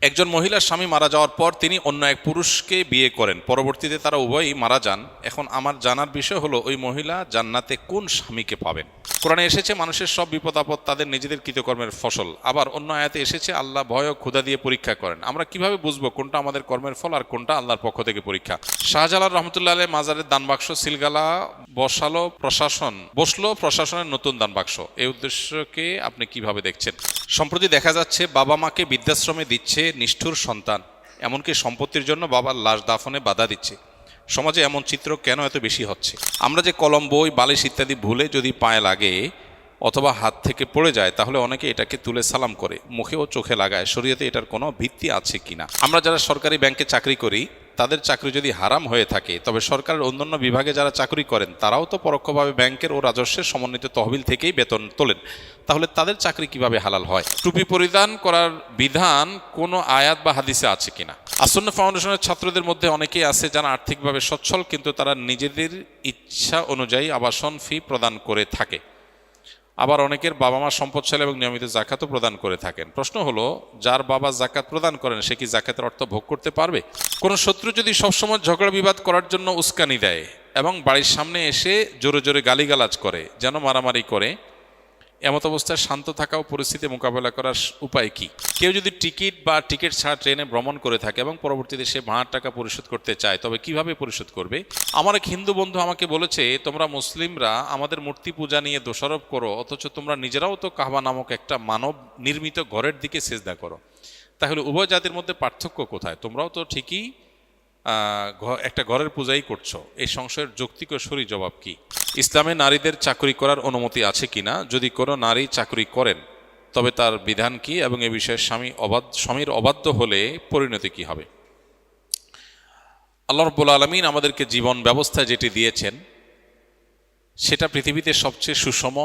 একজন মহিলার স্বামী মারা যাওয়ার পর তিনি অন্য এক পুরুষকে বিয়ে করেন, পরবর্তীতে তারা উভয়ই মারা যান। এখন আমার জানার বিষয় হলো ওই মহিলা জান্নাতে কোন স্বামীকে পাবেন? কোরআনে এসেছে মানুষের সব বিপদ আপদ তাদের নিজেদের কৃতকর্মের ফসল। আবার অন্য আয়াতে এসেছে আল্লাহ ভয় ও ক্ষুধা দিয়ে পরীক্ষা করেন। আমরা কিভাবে বুঝবো কোনটা আমাদের কর্মের ফল আর কোনটা আল্লাহর পক্ষ থেকে পরীক্ষা? শাহজালাল রহমতুল্লাহ আলাইহি মাজারের দান বাক্স সিলগালা বসলো প্রশাসনের নতুন দান বাক্স, এই উদ্দেশ্যকে আপনি কিভাবে দেখছেন? সম্প্রতি দেখা যাচ্ছে বাবা মাকে বৃদ্ধাশ্রমে দিচ্ছে নিষ্ঠুর সন্তান, এমনকি সম্পত্তির জন্য বাবার লাশ দাফনে বাধা দিচ্ছে। সমাজে এমন চিত্র কেন এত বেশি হচ্ছে? আমরা যে কলম, বই, বালিশ ইত্যাদি ভুলে যদি পায়ে লাগে অথবা হাত থেকে পড়ে যায়, তাহলে অনেকে এটাকে তুলে সালাম করে, মুখে ও চোখে লাগায়। শরীয়তে এটার কোনো ভিত্তি আছে কিনা? আমরা যারা সরকারি ব্যাংকে চাকরি করি, তাদের চাকরি যদি হারাম হয়ে থাকে, তবে সরকারের অন্যান্য বিভাগে যারা চাকরি করেন তারাও তো পরোক্ষভাবে ব্যাংকের ও রাজস্বের সমন্বিত তহবিল থেকেই বেতন তোলেন, তাহলে তাদের চাকরি কিভাবে হালাল হয়? টুপি পরিধান করার বিধান কোনো আয়াত বা হাদিসে আছে কিনা? আসন্ন ফাউন্ডেশনের ছাত্রদের মধ্যে অনেকেই আছে যারা আর্থিকভাবে সচ্ছল, কিন্তু তারা নিজেদের ইচ্ছা অনুযায়ী আবাসন ফি প্রদান করে থাকে। আবার অনেকের বাবা মা সম্পদশালী এবং নিয়মিত জাকাতও প্রদান করে থাকেন। প্রশ্ন হলো, যার বাবা জাকাত প্রদান করেন সে কি জাকাতের অর্থ ভোগ করতে পারবে? কোনো শত্রু যদি সবসময় ঝগড়া বিবাদ করার জন্য উস্কানি দেয় এবং বাড়ির সামনে এসে জোরে জোরে গালিগালাজ করে, যেন মারামারি করে, এমত অবস্থায় শান্ত থাকা ও পরিস্থিতি মোকাবেলা করার উপায় কি? কেউ যদি টিকিট ছাড়া ট্রেনে ভ্রমণ করে থাকে এবং পরবর্তীতে সে ভাড়ার টাকা পরিশোধ করতে চায়, তবে কিভাবে পরিশোধ করবে? আমার এক হিন্দু বন্ধু আমাকে বলেছে, তোমরা মুসলিমরা আমাদের মূর্তি পূজা নিয়ে দোষারোপ করো, অথচ তোমরা নিজেরাও তো কাবা নামক একটা মানব নির্মিত ঘরের দিকে সেজদা করো। তাহলে উভয় জাতির মধ্যে পার্থক্য কোথায়? তোমরাও তো ঠিকই একটা ঘরের পূজাই করছো। এই সংশয়ের যৌক্তিক ও সরি জবাব কি? ইসলামে নারীদের চাকরি করার অনুমতি আছে কিনা? যদি কোনো নারী চাকরি করেন তবে তার বিধান কি এবং এ বিষয়ে স্বামীর অবাধ্য হলে পরিণতি কি হবে? আল্লাহ রাব্বুল আলামিন আমাদেরকে জীবন ব্যবস্থা যেটি দিয়েছেন সেটা পৃথিবীতে সবচেয়ে সুষম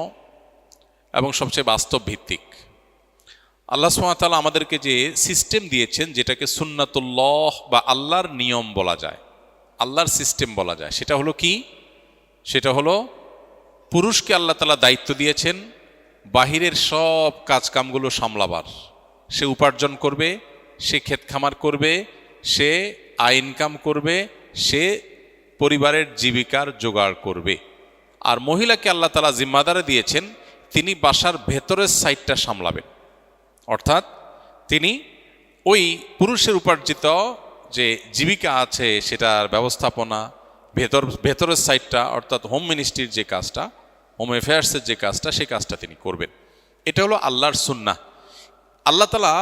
এবং সবচেয়ে বাস্তব ভিত্তিক। আল্লাহ সুবহানাহু ওয়া তাআলা আমাদেরকে যে সিস্টেম দিয়েছেন, যেটাকে সুন্নাতুল্লাহ বা আল্লাহর নিয়ম বলা যায়, আল্লাহর সিস্টেম বলা যায়, সেটা হলো কি? সেটা হলো পুরুষকে আল্লাহ তাআলা দায়িত্ব দিয়েছেন বাহিরের সব কাজকামগুলো সামলাবার। সে উপার্জন করবে, সে ক্ষেত খামার করবে, সে আয় ইনকাম করবে, সে পরিবারের জীবিকার জোগাড় করবে। আর মহিলাকে আল্লাহ তাআলা জিম্মাদারে দিয়েছেন তিনি বাসার ভেতরের সাইডটা সামলাবেন, অর্থাৎ তিনি ওই পুরুষের উপার্জিত যে জীবিকা আছে সেটার ব্যবস্থাপনা, ভেতরের সাইডটা অর্থাৎ হোম মিনিস্ট্রির যে কাজটা, হোম অ্যাফেয়ার্সের যে কাজটা, সেই কাজটা তিনি করবেন। এটা হলো আল্লাহর সুন্নাহ। আল্লাহ তাআলা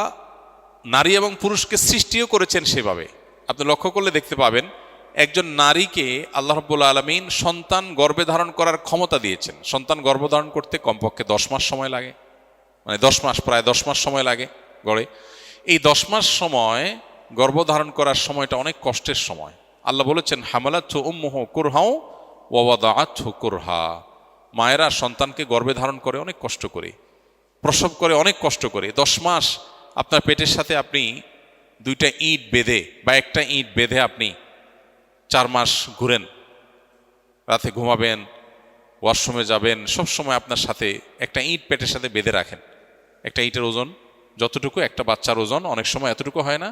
নারী এবং পুরুষকে সৃষ্টিও করেছেন সেভাবে। আপনি লক্ষ্য করলে দেখতে পাবেন একজন নারীকে আল্লাহ রাব্বুল আলামিন সন্তান গর্ভে ধারণ করার ক্ষমতা দিয়েছেন। সন্তান গর্ভধারণ করতে কমপক্ষে 10 মাস সময় লাগে, মানে 10 মাস, প্রায় 10 মাস সময় লাগে গড়ে। এই 10 মাস সময় গর্ভধারণ করার সময়টা অনেক কষ্টের সময়। আল্লাহ বলেছেন, হামালাতহু উম্মুহু কুরহাও ওয়া ওয়াদাআতহু কুরহা। মায়েরা সন্তানকে গর্ভে ধারণ করে অনেক কষ্ট করে, প্রসব করে অনেক কষ্ট করে। 10 মাস আপনার পেটের সাথে আপনি 2টা ইঁট বেঁধে বা একটা ইঁট বেঁধে আপনি 4 মাস ঘুরেন, রাতে ঘুমাবেন, ওয়াশরুমে যাবেন, সব সময় আপনার সাথে একটা ইঁট পেটের সাথে বেঁধে রাখেন। একটা ইঁটের ওজন যতটুকু একটা বাচ্চার ওজন, অনেক সময় এতটুকু হয় না?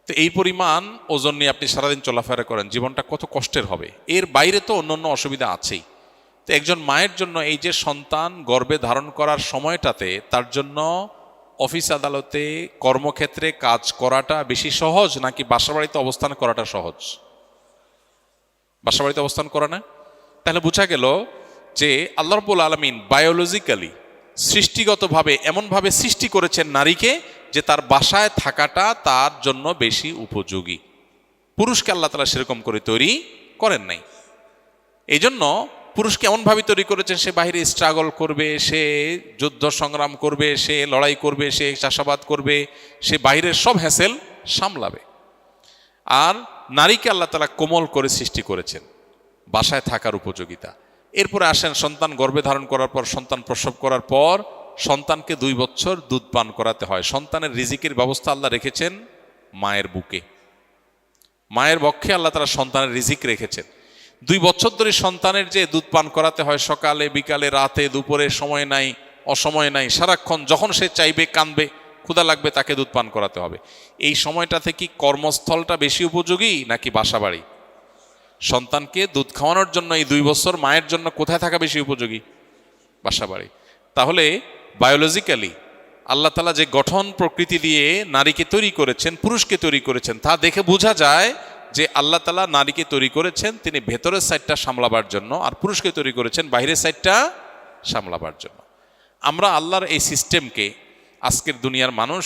তো এই পরিমাণ ওজন নিয়ে আপনি সারাদিন চলাফেরা করেন, জীবনটা কত কষ্টের হবে। এর বাইরে তো অন্য অসুবিধা আছেই। তো একজন মায়ের জন্য এই যে সন্তান গর্ভে ধারণ করার সময়টাতে তার জন্য অফিস আদালতে কর্মক্ষেত্রে কাজ করাটা বেশি সহজ নাকি বাসাবাড়িতে অবস্থান করাটা সহজ? বাসাবাড়িতে অবস্থান করা না? তাহলে বোঝা গেল যে আল্লাহ রাব্বুল আলামিন বায়োলজিক্যালি, সৃষ্টিগতভাবে এমনভাবে সৃষ্টি করেছেন নারীকে যে তার বাসায় থাকাটা তার জন্য বেশি উপযোগী। পুরুষকে আল্লাহ তাআলা সেরকম করে তৈরি করেন নাই। এই জন্য পুরুষকে এমনভাবে তৈরি করেছেন সে বাহিরে স্ট্রাগল করবে, সে যুদ্ধ সংগ্রাম করবে, সে লড়াই করবে, সে চাষাবাদ করবে, সে বাহিরের সব হ্যাসেল সামলাবে। আর নারীকে আল্লাহ তাআলা কোমল করে সৃষ্টি করেছেন, বাসায় থাকার উপযোগিতা। এরপরে আসেন সন্তান গর্ভে ধারণ করার পর, সন্তান প্রসব করার পর সন্তানকে 2 বছর দুধ পান করাতে হয়। সন্তানের রিজিকের ব্যবস্থা আল্লাহ রেখেছেন মায়ের বুকে, মায়ের বক্ষে আল্লাহ তাআলা সন্তানের রিজিক রেখেছেন। 2 বছর ধরে সন্তানের যে দুধ পান করাতে হয়, সকালে বিকালে রাতে দুপুরে, সময় নাই অসময় নাই, সারাক্ষণ যখন সে চাইবে কাঁদবে, ক্ষুধা লাগবে, তাকে দুধ পান করাতে হবে। এই সময়টাতে কি কর্মস্থলটা বেশি উপযোগী নাকি বাসাবাড়ি? সন্তানকে দুধ খাওয়ানোর জন্য এই 2 বছর মায়ের জন্য কোথায় থাকা বেশি উপযোগী? বাসাবাড়ি। তাহলে বায়োলজিক্যালি আল্লাহ তাআলা যে গঠন প্রকৃতি দিয়ে নারীকে তৈরি করেছেন, পুরুষকে তৈরি করেছেন, তা দেখে বোঝা যায় যে আল্লাহ তাআলা নারীকে তৈরি করেছেন তিনি ভেতরের সাইডটা সামলাবার জন্য, আর পুরুষকে তৈরি করেছেন বাইরের সাইডটা সামলাবার জন্য। আমরা আল্লাহর এই সিস্টেমকে, আজকের দুনিয়ার মানুষ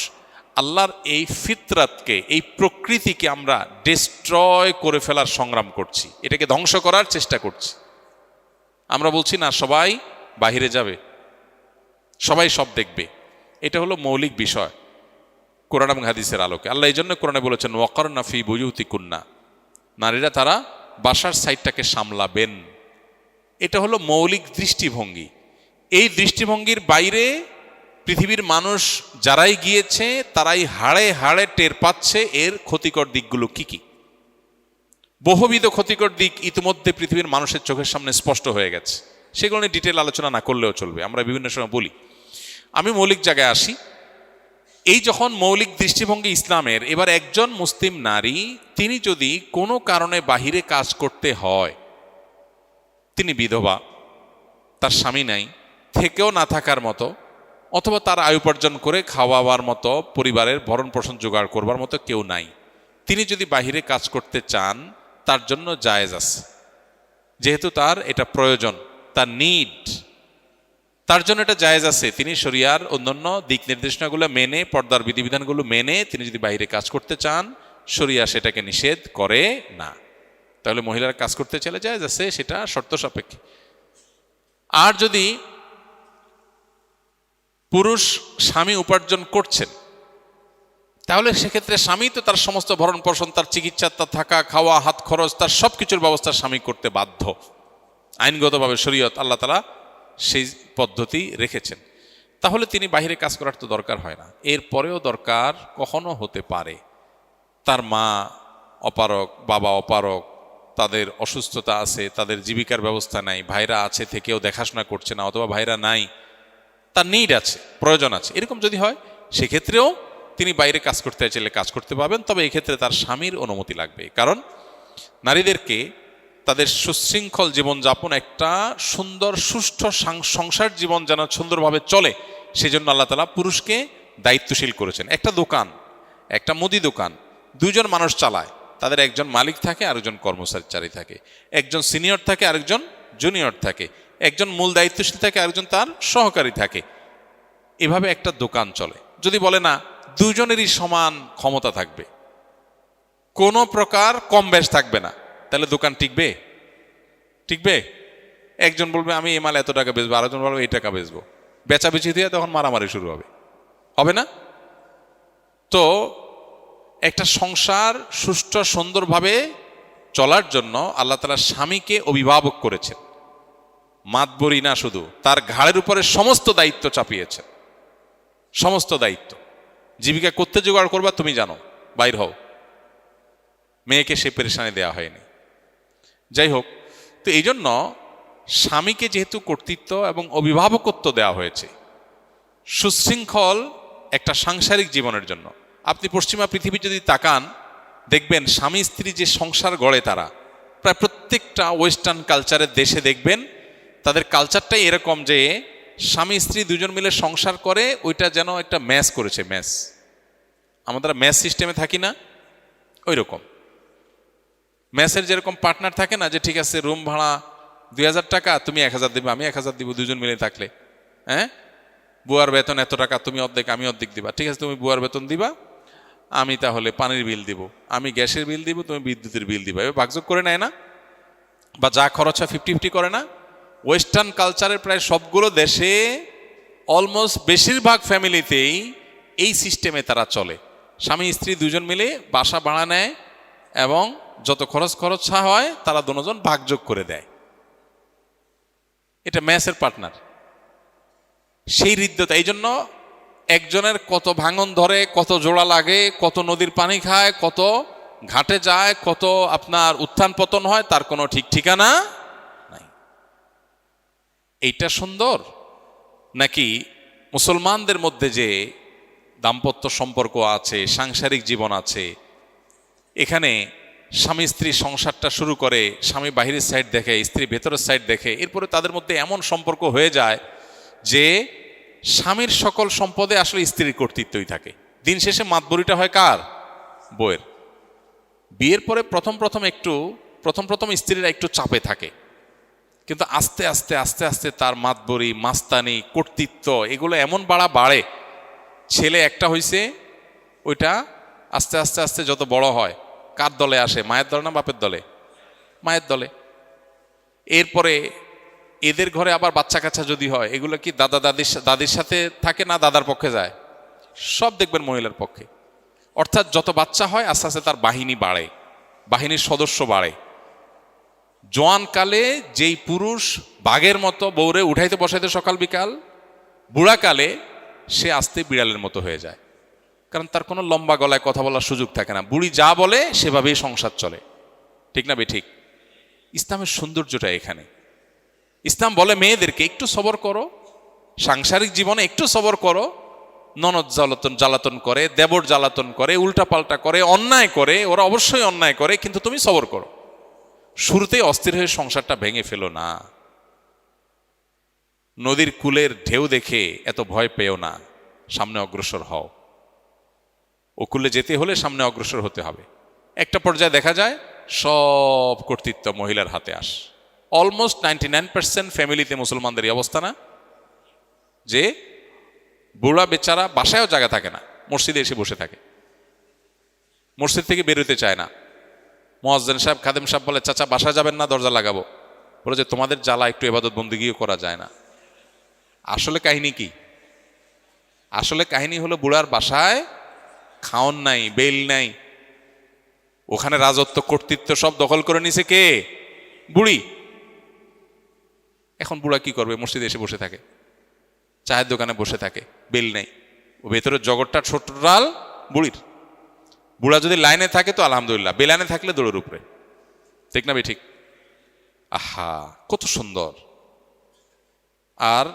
আল্লাহর এই ফিতরাতকে, এই প্রকৃতিকে আমরা ডিস্ট্রয় করে ফেলার সংগ্রাম করছি, এটাকে ধ্বংস করার চেষ্টা করছি। আমরা বলছি না সবাই বাহিরে যাবে, সবাই সব দেখবে। এটা হলো মৌলিক বিষয় কোরআন এবং হাদিসের আলোকে। আল্লাহ এই জন্য কোরআনে বলেছেন ওয়াকারনা ফি বুয়ুতিকুন্না, নারীরা তারা বাসার সাইডটাকে সামলাবেন। এটা হলো মৌলিক দৃষ্টিভঙ্গি। এই দৃষ্টিভঙ্গির বাইরে পৃথিবীর মানুষ যারাই গিয়েছে তারাই হাড়ে হাড়ে টের পাচ্ছে এর ক্ষতিকর দিকগুলো কি কি। বহুবিধ ক্ষতিকর দিক ইতিমধ্যে পৃথিবীর মানুষের চোখের সামনে স্পষ্ট হয়ে গেছে, সেগুলো নিয়ে ডিটেল আলোচনা না করলেও চলবে, আমরা বিভিন্ন সময় বলি। আমি মৌলিক জায়গায় আসি। এই যখন মৌলিক দৃষ্টিভঙ্গি ইসলামের, এবার একজন মুসলিম নারী তিনি যদি কোনো কারণে বাহিরে কাজ করতে হয়, তিনি বিধবা, তার স্বামী নাই, থেকেও না থাকার মতো, অথবা তার আয় উপার্জন করে খাওয়াবার মতো, পরিবারের ভরণ পোষণ জোগাড় করবার মতো কেউ নাই, তিনি যদি বাহিরে কাজ করতে চান তার জন্য জায়েজ আছে, যেহেতু তার এটা প্রয়োজন, তার নিড, তার জন্য এটা জায়েজ আছে। তিনি শরিয়ার অন্যান্য দিক নির্দেশনাগুলো মেনে, পর্দার বিধিবিধানগুলো মেনে তিনি যদি বাইরে কাজ করতে চান, শরিয়া সেটাকে নিষেধ করে না। তাহলে মহিলারা কাজ করতে চাইলে জায়েজ আছে, সেটা শর্ত সাপেক্ষে। আর যদি পুরুষ স্বামী উপার্জন করছেন, তাহলে সেক্ষেত্রে স্বামী তো তার সমস্ত ভরণ পোষণ, তার চিকিৎসা, তার থাকা খাওয়া, হাত খরচ, তার সব কিছুর ব্যবস্থা স্বামী করতে বাধ্য। আইনগতভাবে শরীয়ত আল্লাহ তাআলা সেই পদ্ধতি রেখেছেন। তাহলে তিনি বাইরে কাজ করার তো দরকার হয় না। এরপরেও দরকার কখনো হতে পারে, তার মা অপারক, বাবা অপারক, তাদের অসুস্থতা আছে, তাদের জীবিকার ব্যবস্থা নাই, ভাইরা আছে থেকেও দেখাশোনা করছে না, অথবা ভাইরা নাই, তার নিড আছে, প্রয়োজন আছে, এরকম যদি হয় সেক্ষেত্রেও তিনি বাইরে কাজ করতে চাইলে কাজ করতে পারবেন। তবে এক্ষেত্রে তার স্বামীর অনুমতি লাগবে। কারণ নারীদেরকে তাদের সুশৃঙ্খল জীবনযাপন, একটা সুন্দর সুষ্ঠু সংসার জীবন যেন সুন্দরভাবে চলে, সেজন্য আল্লাহ তাআলা পুরুষকে দায়িত্বশীল করেছেন। একটা দোকান, একটা মুদি দোকান 2 জন মানুষ চালায়, তাদের একজন মালিক থাকে, আরেকজন কর্মচারী থাকে, একজন সিনিয়র থাকে, আরেকজন জুনিয়র থাকে, একজন মূল দায়িত্বশীল থাকে, আরেকজন তার সহকারী থাকে। এভাবে একটা দোকান চলে। যদি বলে না 2 জনেরই সমান ক্ষমতা থাকবে, কোনো প্রকার কম বেশ থাকবে না, তাহলে দোকান টিকবে? টিকবে? একজন বলবে আমি এই মাল এত টাকা বেচবো, আরেকজন বলবে এই টাকা বেচবো, বেচাবেচি দিয়ে তখন মারামারি শুরু হবে, হবে না? তো একটা সংসার সুষ্ঠু সুন্দরভাবে চলার জন্য আল্লাহ তাআলা স্বামীকে অভিভাবক করেছেন, মাতবরি না, শুধু তার ঘাড়ের উপরে সমস্ত দায়িত্ব চাপিয়েছেন, সমস্ত দায়িত্ব। জীবিকা করতে জোগাড় করবা তুমি জানো, বাইর হও, মেয়েকে সে পেরেশানি দেওয়া হয়নি। যাই হোক, তো এই জন্য স্বামীকে যেহেতু কর্তৃত্ব এবং অভিভাবকত্ব দেওয়া হয়েছে সুশৃঙ্খল একটা সাংসারিক জীবনের জন্য। আপনি পশ্চিমা পৃথিবী যদি তাকান, দেখবেন স্বামী স্ত্রী যে সংসার গড়ে, তারা প্রায় প্রত্যেকটা ওয়েস্টার্ন কালচারের দেশে দেখবেন তাদের কালচারটাই এরকম যে স্বামী স্ত্রী 2 জন মিলে সংসার করে, ওইটা যেন একটা ম্যাচ করেছে, ম্যাচ। আমাদের ম্যাচ সিস্টেমে থাকি না, ওই রকম ম্যাচের যেরকম পার্টনার থাকে না, যে ঠিক আছে রুম ভাড়া 2000 টাকা, তুমি 1000 দিবে, আমি 1000 দিব, 2 জন মিলে থাকলে। হ্যাঁ, বুয়ার বেতন এত টাকা, তুমি অর্ধেক আমি অর্ধেক দিবা, ঠিক আছে, তুমি বুয়ার বেতন দিবা, আমি তাহলে পানির বিল দিব, আমি গ্যাসের বিল দিব, তুমি বিদ্যুতের বিল দিবা। এবার ভাগযোগ করে নেয় না, বা যা খরচ হয় 50-50 করে না? ওয়েস্টার্ন কালচারের প্রায় সবগুলো দেশে, অলমোস্ট বেশিরভাগ ফ্যামিলিতেই এই সিস্টেমে তারা চলে। স্বামী স্ত্রী 2 জন মিলে বাসা ভাড়া নেয় এবং যত খরচা হয় তারা 2 জন ভাগযোগ করে দেয়। এটা ম্যাচের পার্টনার, সেই হৃদ্যতা। এই জন্য একজনের কত ভাঙন ধরে, কত জোড়া লাগে, কত নদীর পানি খায়, কত ঘাটে যায়, কত আপনার উত্থান পতন হয়, তার কোনো ঠিক ঠিকানা নাই। এইটা সুন্দর নাকি মুসলমানদের মধ্যে যে দাম্পত্য সম্পর্ক আছে, সাংসারিক জীবন আছে। এখানে স্বামী স্ত্রী সংসারটা শুরু করে, স্বামী বাহিরের সাইড দেখে, স্ত্রী ভেতরের সাইড দেখে, এরপরে তাদের মধ্যে এমন সম্পর্ক হয়ে যায় যে স্বামীর সকল সম্পদে আসলে স্ত্রীর কর্তৃত্বই থাকে। দিন শেষে মাতবরিটা হয় কার? বউয়ের। বিয়ের পরে প্রথম প্রথম স্ত্রীরা একটু চাপে থাকে, কিন্তু আস্তে আস্তে আস্তে আস্তে তার মাতবরি, মাস্তানি, কর্তৃত্ব এগুলো এমন বাড়ে। ছেলে একটা হইছে, ওইটা আস্তে আস্তে আস্তে যত বড় হয় কার দলে আসে? মায়ের দলে না বাপের দলে? মায়ের দলে। এরপরে এদের ঘরে আবার বাচ্চা কাচ্চা যদি হয়, এগুলো কি দাদির সাথে থাকে না দাদার পক্ষে যায়? সব দেখবেন মহিলার পক্ষে। অর্থাৎ যত বাচ্চা হয় আস্তে আস্তে তার বাহিনী বাড়ে, বাহিনীর সদস্য বাড়ে। জোয়ানকালে যেই পুরুষ বাঘের মতো বউরে উঠাইতে বসাইতে সকাল বিকাল, বুড়াকালে সে আস্তে বিড়ালের মতো হয়ে যায়, কারণ তার কোনো লম্বা গলায় কথা বলার সুযোগ থাকে না। বুড়ি যা বলে সেভাবেই সংসার চলে, ঠিক না বেঠিক? ইসলামের সৌন্দর্যটা এখানে। ইসলাম বলে মেয়েদেরকে একটু সবর করো, সাংসারিক জীবনে একটু সবর করো। ননদ জ্বালাতন করে, দেবর জ্বালাতন করে, উল্টাপাল্টা করে, অন্যায় করে, ওরা অবশ্যই অন্যায় করে, কিন্তু তুমি সবর করো। শুরুতেই অস্থির হয়ে সংসারটা ভেঙে ফেলো না। নদীর কূলের ঢেউ দেখে এত ভয় পেও না, সামনে অগ্রসর হও। ও কূলে যেতে হলে সামনে অগ্রসর হতে হবে। একটা পর্যায়ে দেখা যায় সব কর্তৃত্ব মহিলার হাতে আস। অলমোস্ট 99% ফ্যামিলিতে মুসলমানদের এই অবস্থা না, যে বুড়া বেচারা বাসায়ও জায়গা থাকে না, মসজিদে এসে বসে থাকে, মসজিদ থেকে বেরোতে চায় না। মুয়াজ্জিন সাহেব, খাদেম সাহেব বলে, চাচা বাসায় যাবেন না, দরজা লাগাবো। বলে যে তোমাদের জ্বালা একটু ইবাদত বন্দেগীও করা যায় না। আসলে কাহিনী কি? আসলে কাহিনী হলো বুড়ার বাসায় খাওন নাই, বেল নাই, ওখানে রাজত্ব কর্তৃত্ব সব দখল করে নিছে কে? বুড়ি। এখন বুড়া কি করবে? মসজিদে এসে বসে থাকে, চায়ের দোকানে বসে থাকে, বেল নাই। ও ভেতরের জগৎটা ছোট ডাল বুড়ির। বুড়া যদি লাইনে থাকে তো আলহামদুলিল্লাহ, বেলাইনে থাকলে দৌড়ের উপরে, ঠিক না ঠিক? আহা, কত সুন্দর। আর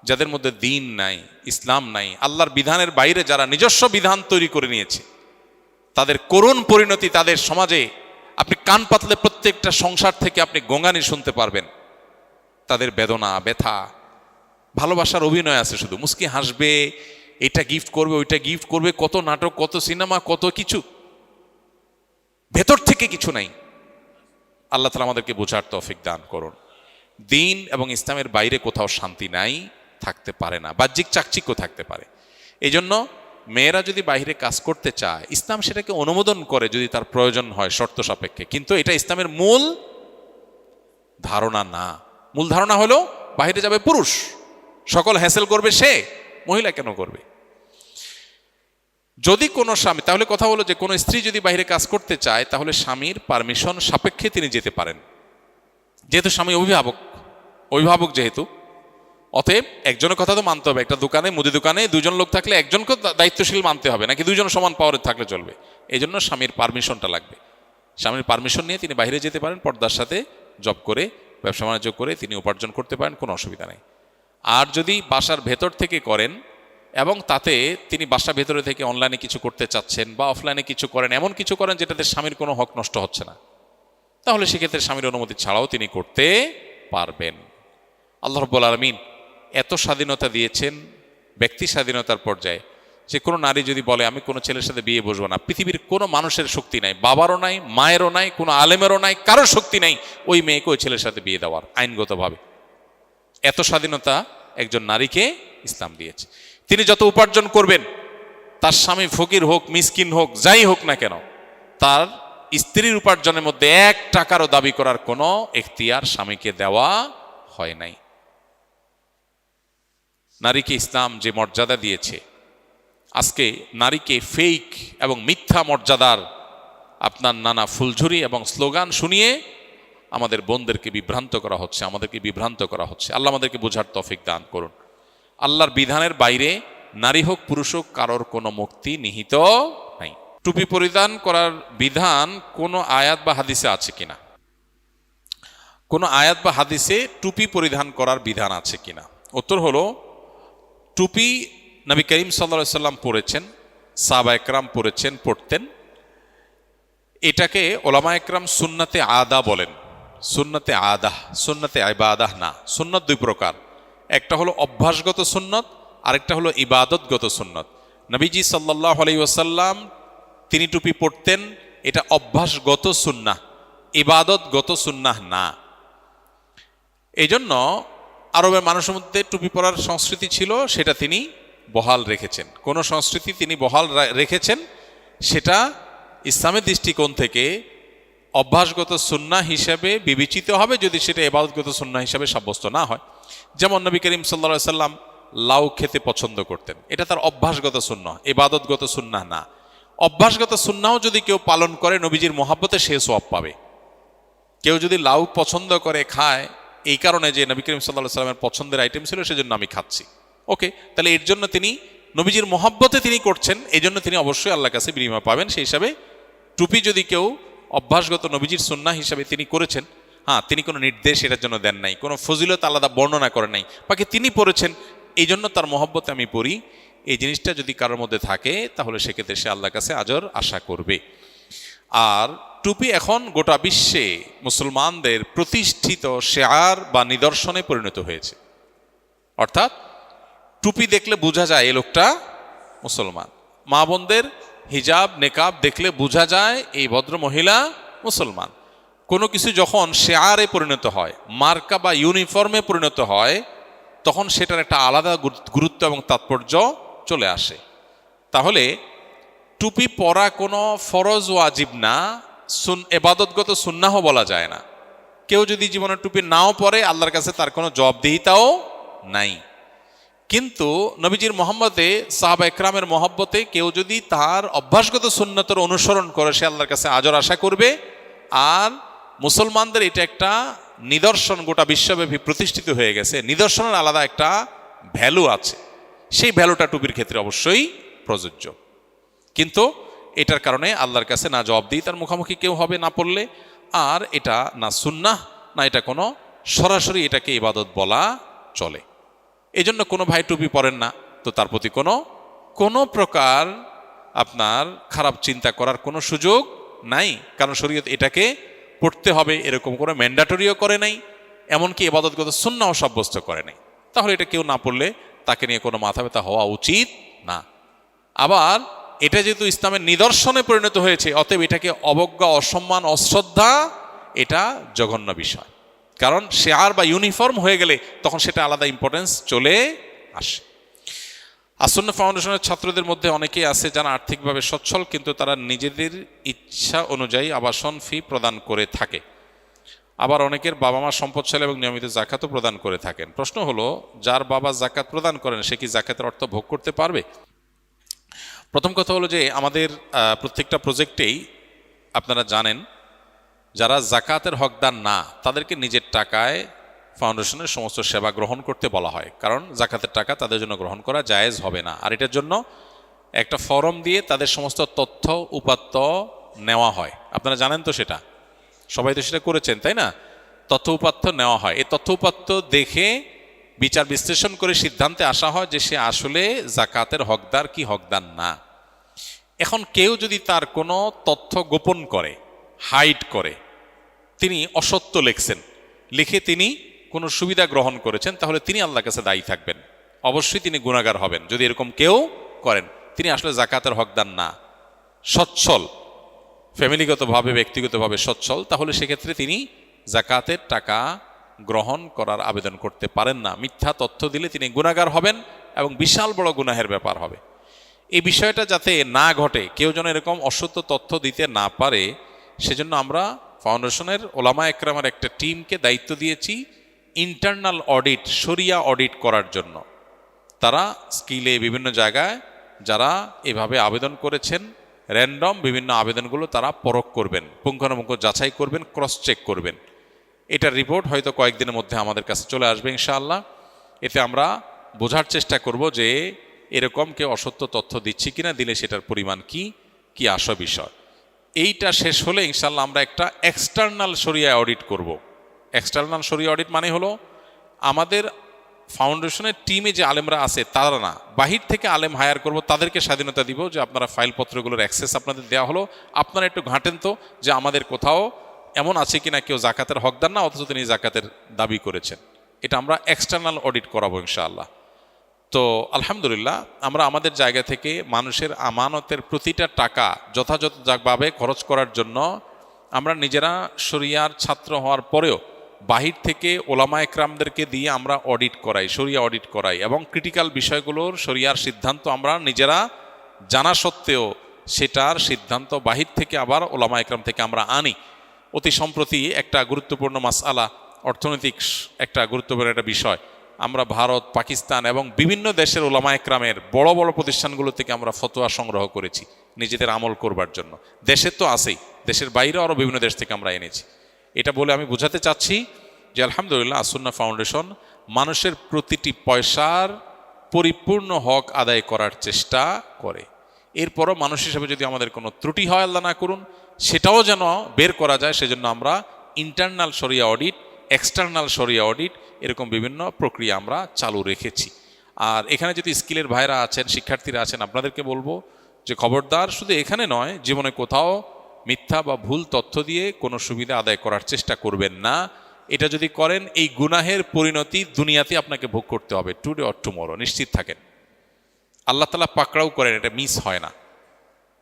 যাদের মধ্যে দিন নাই, ইসলাম নাই, আল্লাহর বিধানের বাইরে যারা নিজস্ব বিধান তৈরি করে নিয়েছে, তাদের করুণ পরিণতি তাদের সমাজে আপনি কান পাতলে প্রত্যেকটা সংসার থেকে আপনি গোঙানি শুনতে পারবেন। তাদের বেদনা, ব্যথা, ভালোবাসার অভিনয় আছে, শুধু মুস্কি হাসবে, এটা গিফট করবে, ওইটা গিফট করবে, কত নাটক, কত সিনেমা, কত কিছু, ভেতর থেকে কিছু নাই। আল্লাহ তাআলা আমাদেরকে বোঝার তৌফিক দান করুন। দিন এবং ইসলামের বাইরে কোথাও শান্তি নাই, থাকতে পারে না, বাহ্যিক চাকচিক্য থাকতে পারে। এই জন্য মেয়েরা যদি বাইরে কাজ করতে চায়, ইসলাম সেটাকে অনুমোদন করে যদি তার প্রয়োজন হয় শর্ত সাপেক্ষে, কিন্তু এটা ইসলামের মূল ধারণা না। মূল ধারণা হলো বাইরে যাবে পুরুষ, সকল হ্যাসেল করবে সে, মহিলা কেন করবে? যদি কোনো স্বামী, তাহলে কথা হলো যে কোনো স্ত্রী যদি বাইরে কাজ করতে চায়, তাহলে স্বামীর পারমিশন সাপেক্ষে তিনি যেতে পারেন। যেহেতু স্বামী অভিভাবক যেহেতু, অতএব একজনের কথা তো মানতে হবে। একটা দোকানে, মুদি দোকানে দুজন লোক থাকলে একজনকে দায়িত্বশীল মানতে হবে, নাকি দুজন সমান পাওয়ারে থাকলে চলবে? এই জন্য স্বামীর পারমিশনটা লাগবে। স্বামীর পারমিশন নিয়ে তিনি বাইরে যেতে পারেন, পর্দার সাথে জব করে, ব্যবসা বাণিজ্য করে তিনি উপার্জন করতে পারেন, কোনো অসুবিধা নেই। আর যদি বাসার ভেতর থেকে করেন এবং তাতে তিনি বাসার ভেতরে থেকে অনলাইনে কিছু করতে চাচ্ছেন বা অফলাইনে কিছু করেন, এমন কিছু করেন যেটাতে স্বামীর কোনো হক নষ্ট হচ্ছে না, তাহলে সেক্ষেত্রে স্বামীর অনুমতি ছাড়াও তিনি করতে পারবেন। আল্লাহ রাব্বুল আলামিন এত স্বাধীনতা দিয়েছেন ব্যক্তি স্বাধীনতার পর্যায়ে, যে কোনো নারী যদি বলে আমি কোনো ছেলের সাথে বিয়ে বসবো না, পৃথিবীর কোনো মানুষের শক্তি নাই, বাবারও নাই, মায়েরও নাই, কোনো আলেমেরও নাই, কারোর শক্তি নাই ওই মেয়েকে ওই ছেলের সাথে বিয়ে দেওয়ার আইনগতভাবে। এত স্বাধীনতা একজন নারীকে ইসলাম দিয়েছে। তিনি যত উপার্জন করবেন, তার স্বামী ফকির হোক, মিসকিন হোক, যাই হোক না কেন, তার স্ত্রীর উপার্জনের মধ্যে 1 টাকারও দাবি করার কোনো এখতিয়ার স্বামীকে দেওয়া হয় নাই। নারীকে ইসলাম যে মর্যাদা দিয়েছে, আজকে নারীকে ফেক এবং মিথ্যা মর্যাদার আপনার নানা ফুলঝুরি এবং স্লোগান শুনিয়ে আমাদের বোনদেরকে বিভ্রান্ত করা হচ্ছে, আমাদেরকে বিভ্রান্ত করা হচ্ছে। আল্লাহ আমাদেরকে বোঝার তৌফিক দান করুন। আল্লাহর বিধানের বাইরে নারী হোক পুরুষ হোক কারোর কোনো মুক্তি নিহিত নাই। টুপি পরিধান করার বিধান কোনো আয়াত বা হাদিসে আছে কিনা? কোনো আয়াত বা হাদিসে টুপি পরিধান করার বিধান আছে কিনা? উত্তর হলো, টুপি নবী করিম সাল্লাল্লাহু আলাইহি সাল্লাম পড়েছেন, সাহাবা একরাম পড়েছেন, পড়তেন। এটাকে ওলামা একরাম সুন্নাতে আদা বলেন। সুন্নাতে আদাহ, সুন্নাতে ইবাদাহ না। সুন্নত দুই প্রকার, একটা হলো অভ্যাসগত সুন্নত, আরেকটা হলো ইবাদতগত সুন্নত। নবীজি সাল্লাল্লাহু আলাইহি ওয়াসাল্লাম তিনি টুপি পড়তেন, এটা অভ্যাসগত সুন্নাহ, ইবাদতগত সুন্নাহ না। এই জন্য আরবের মানুষের মধ্যে টুপি পরার সংস্কৃতি ছিল, সেটা তিনি বহাল রেখেছেন। কোন সংস্কৃতি তিনি বহাল রেখেছেন, সেটা ইসলামের দৃষ্টিকোণ থেকে অভ্যাসগত সুন্নাহ হিসেবে বিবেচিত হবে, যদি সেটা ইবাদতগত সুন্নাহ হিসেবে সাব্যস্ত না হয়। যেমন নবী করিম সাল্লাল্লাহু আলাইহি সাল্লাম লাউ খেতে পছন্দ করতেন, এটা তার অভ্যাসগত সুন্নাহ, ইবাদতগত সুন্নাহ না। অভ্যাসগত সুন্নাহও যদি কেউ পালন করে, নবীজির মহাব্বতে সে সওয়াব পাবে। কেউ যদি লাউ পছন্দ করে, খায় এই কারণে যে নবী করিম সাল্লাল্লাহু আলাইহি সাল্লামের পছন্দের আইটেম ছিল, সেজন্য আমি খাচ্ছি, ওকে, তাহলে এর জন্য তিনি নবীজির মহাব্বতে তিনি করছেন, এই জন্য তিনি অবশ্যই আল্লাহর কাছে বিনিময় পাবেন। সেই হিসাবে টুপি যদি কেউ অভ্যাসগত নবীজির সুন্নাহ হিসাবে তিনি করেছেন, হ্যাঁ, তিনি কোনো নির্দেশ এটার জন্য দেন নাই, কোনো ফজিলত আলাদা বর্ণনা করেন নাই, বাকি তিনি পড়েছেন, এই জন্য তার মহব্বতে আমি পড়ি, এই জিনিসটা যদি কারোর মধ্যে থাকে, তাহলে সেক্ষেত্রে সে আল্লাহর কাছে আজর আশা করবে। আর টুপি এখন গোটা বিশ্বে মুসলমানদের প্রতিষ্ঠিত শেয়ার বা নিদর্শনে পরিণত হয়েছে। অর্থাৎ টুপি দেখলে বোঝা যায় এই লোকটা মুসলমান। মা বোনদের হিজাব নেকাব দেখলে বোঝা যায় এই ভদ্র মহিলা মুসলমান। কোনো কিছু যখন শেয়ারে পরিণত হয়, মার্কা বা ইউনিফর্মে পরিণত হয়, তখন সেটার একটা আলাদা গুরুত্ব এবং তাৎপর্য চলে আসে। তাহলে টুপি পরা কোনো ফরজ ওয়াজিব না, ইবাদতগত সুন্নাহ বলা যায় না। কেউ যদি জীবনে টুপি নাও পরে, আল্লাহর কাছে তার কোনো জবাবদিহিতাও নাই। কিন্তু নবীজির মহব্বতে, সাহাবা একরামের মহব্বতে কেউ যদি তার অভ্যাসগত সুন্নতের অনুসরণ করে, সে আল্লাহর কাছে আজর আশা করবে। আর মুসলমানদের এটা একটা নিদর্শন, গোটা বিশ্বব্যাপী প্রতিষ্ঠিত হয়ে গেছে, নিদর্শনের আলাদা একটা ভ্যালু আছে, সেই ভ্যালুটা টুপির ক্ষেত্রে অবশ্যই প্রযোজ্য। কিন্তু এটার কারণে আল্লাহর কাছে না জবাবদিহিতার মুখোমুখি কেউ হবে না পড়লে, আর এটা না সুন্নাহ, না এটা কোনো সরাসরি এটাকে ইবাদত বলা চলে। এই জন্য কোনো ভাই টুপি পরেন না, তো তার প্রতি কোনো প্রকার আপনার খারাপ চিন্তা করার কোনো সুযোগ নাই, কারণ শরীয়ত এটাকে পড়তে হবে এরকম কোনো ম্যান্ডেটরিও করে নাই, এমনকি ইবাদতগত সুন্নাহ সাব্যস্ত করে নাই। তাহলে এটা কেউ না পড়লে তাকে নিয়ে কোনো মাথা ব্যথা হওয়া উচিত না। আবার এটা যেহেতু ইসলামের নিদর্শনে পরিণত হয়েছে, অতএব এটাকে অবজ্ঞা, অসম্মান, অশ্রদ্ধা, এটা জঘন্য বিষয়। কারণ শেয়ার বা ইউনিফর্ম হয়ে গেলে তখন সেটা আলাদা ইম্পর্টেন্স চলে আসে। আসন্না ফাউন্ডেশনের ছাত্রদের মধ্যে অনেকেই আছে যারা আর্থিকভাবে সচ্ছল, কিন্তু তারা নিজেদের ইচ্ছা অনুযায়ী আবাসন ফি প্রদান করে থাকে। আবার অনেকের বাবা মা সম্পদশালী এবং নিয়মিত জাকাতও প্রদান করে থাকেন। প্রশ্ন হলো, যার বাবা জাকাত প্রদান করেন, সে কি জাকাতের অর্থ ভোগ করতে পারবে? প্রথম কথা হলো যে আমাদের প্রত্যেকটা প্রজেক্টেই আপনারা জানেন, যারা জাকাতের হকদার না, তাদেরকে নিজের টাকায় ফাউন্ডেশনের সমস্ত সেবা গ্রহণ করতে বলা হয়, কারণ জাকাতের টাকা তাদের জন্য গ্রহণ করা জায়েজ হবে না। আর এটার জন্য একটা ফর্ম দিয়ে তাদের সমস্ত তথ্য উপাত্ত নেওয়া হয়। আপনারা জানেন তো, সেটা সবাই তো সেটা করেছেন, তাই না? তথ্য উপাত্ত নেওয়া হয়। এই তথ্য উপাত্ত দেখে বিচার বিশ্লেষণ করে সিদ্ধান্তে আসা হয় যে সে আসলে জাকাতের হকদার কি হকদার না। এখন কেউ যদি তার কোনো তথ্য গোপন করে, হাইড করে, তিনি অসত্য লিখছেন, লিখে তিনি কোনো সুবিধা গ্রহণ করেছেন, তাহলে তিনি আল্লাহর কাছে দায়ী থাকবেন, অবশ্যই তিনি গুনাহগার হবেন। যদি এরকম কেউ করেন, তিনি আসলে জাকাতের হকদার না। সচ্ছল, ফ্যামিলিগতভাবে ব্যক্তিগতভাবে সচ্ছল, তাহলে সেক্ষেত্রে তিনি জাকাতের টাকা গ্রহণ করার আবেদন করতে পারেন না। মিথ্যা তথ্য দিলে তিনি গুনাহগার হবেন এবং বিশাল বড় গুনাহের ব্যাপার হবে। এই বিষয়টা যাতে না ঘটে, কেউ যেন এরকম অসত্য তথ্য দিতে না পারে, সেজন্য আমরা ফাউন্ডেশনের ওলামা একরামের একটা টিমকে দায়িত্ব দিয়েছি ইন্টারনাল অডিট, শরিয়া অডিট করার জন্য। তারা স্কিলে বিভিন্ন জায়গায় যারা এভাবে আবেদন করেছেন, র্যান্ডম বিভিন্ন আবেদনগুলো তারা পরখ করবেন, পুঙ্খানুপুঙ্খ যাচাই করবেন, ক্রস চেক করবেন। এটার রিপোর্ট হয়তো কয়েকদিনের মধ্যে আমাদের কাছে চলে আসবে ইনশাআল্লাহ। এতে আমরা বোঝার চেষ্টা করব যে এরকম কেউ অসত্য তথ্য দিচ্ছি কিনা, দিলে সেটার পরিমাণ কি আসল বিষয়। এইটা শেষ হলে ইনশাআল্লাহ আমরা একটা এক্সটার্নাল শরিয়া অডিট করব। এক্সটার্নাল শরিয়া অডিট মানে হলো আমাদের ফাউন্ডেশনের টিমে যে আলেমরা আছে তারা না, বাহির থেকে আলেম হায়ার করব, তাদেরকে স্বাধীনতা দিব যে আপনারা ফাইলপত্রগুলোর অ্যাক্সেস আপনাদের দেওয়া হলো, আপনারা একটু ঘাঁটেন তো যে আমাদের কোথাও এমন আছে কিনা কেউ জাকাতের হকদার না অথচ তিনি জাকাতের দাবি করেছেন। এটা আমরা এক্সটার্নাল অডিট করাবো ইনশাআল্লাহ। তো আলহামদুলিল্লাহ আমরা আমাদের জায়গা থেকে মানুষের আমানতের প্রতিটা টাকা যথাযথভাবে খরচ করার জন্য আমরা নিজেরা শরিয়ার ছাত্র হওয়ার পরেও বাহির থেকে ওলামা একরামদেরকে দিয়ে আমরা অডিট করাই, শরিয়া অডিট করাই, এবং ক্রিটিক্যাল বিষয়গুলোর শরিয়ার সিদ্ধান্ত আমরা নিজেরা জানা সত্ত্বেও সেটার সিদ্ধান্ত বাহির থেকে আবার ওলামা একরাম থেকে আমরা আনি। অতি সম্প্রতি একটা গুরুত্বপূর্ণ মাসআলা, অর্থনৈতিক একটা গুরুত্বপূর্ণ একটা বিষয়, আমরা ভারত, পাকিস্তান এবং বিভিন্ন দেশের ওলামা একরামের বড় বড় প্রতিষ্ঠানগুলো থেকে আমরা ফতোয়া সংগ্রহ করেছি নিজেদের আমল করবার জন্য। দেশের তো আছেই, দেশের বাইরে আরও বিভিন্ন দেশ থেকে আমরা এনেছি। এটা বলে আমি বোঝাতে চাচ্ছি যে আলহামদুলিল্লাহ আসুন্নাহ ফাউন্ডেশন মানুষের প্রতিটি পয়সার পরিপূর্ণ হক আদায় করার চেষ্টা করে। এরপরও মানুষ হিসেবে যদি আমাদের কোনো ত্রুটি হয়, আল্লাহ না করুন, সেটাও যেন বের করা যায়, সেজন্য আমরা ইন্টারনাল শরিয়া অডিট, এক্সটার্নাল শরিয়া অডিট, এরকম বিভিন্ন প্রক্রিয়া আমরা চালু রেখেছি। আর এখানে যদি স্কিলের ভাইরা আছেন, শিক্ষার্থীরা আছেন, আপনাদেরকে বলবো যে খবরদার শুধু এখানে নয়, জীবনে কোথাও মিথ্যা বা ভুল তথ্য দিয়ে কোনো সুবিধা আদায় করার চেষ্টা করবেন না। এটা যদি করেন এই গুনাহের পরিণতি দুনিয়াতে আপনাকে ভোগ করতে হবে, টুডে অর টুমরো, নিশ্চিত থাকেন। আল্লাহ তাআলা পাকড়াও করেন, এটা মিস হয় না।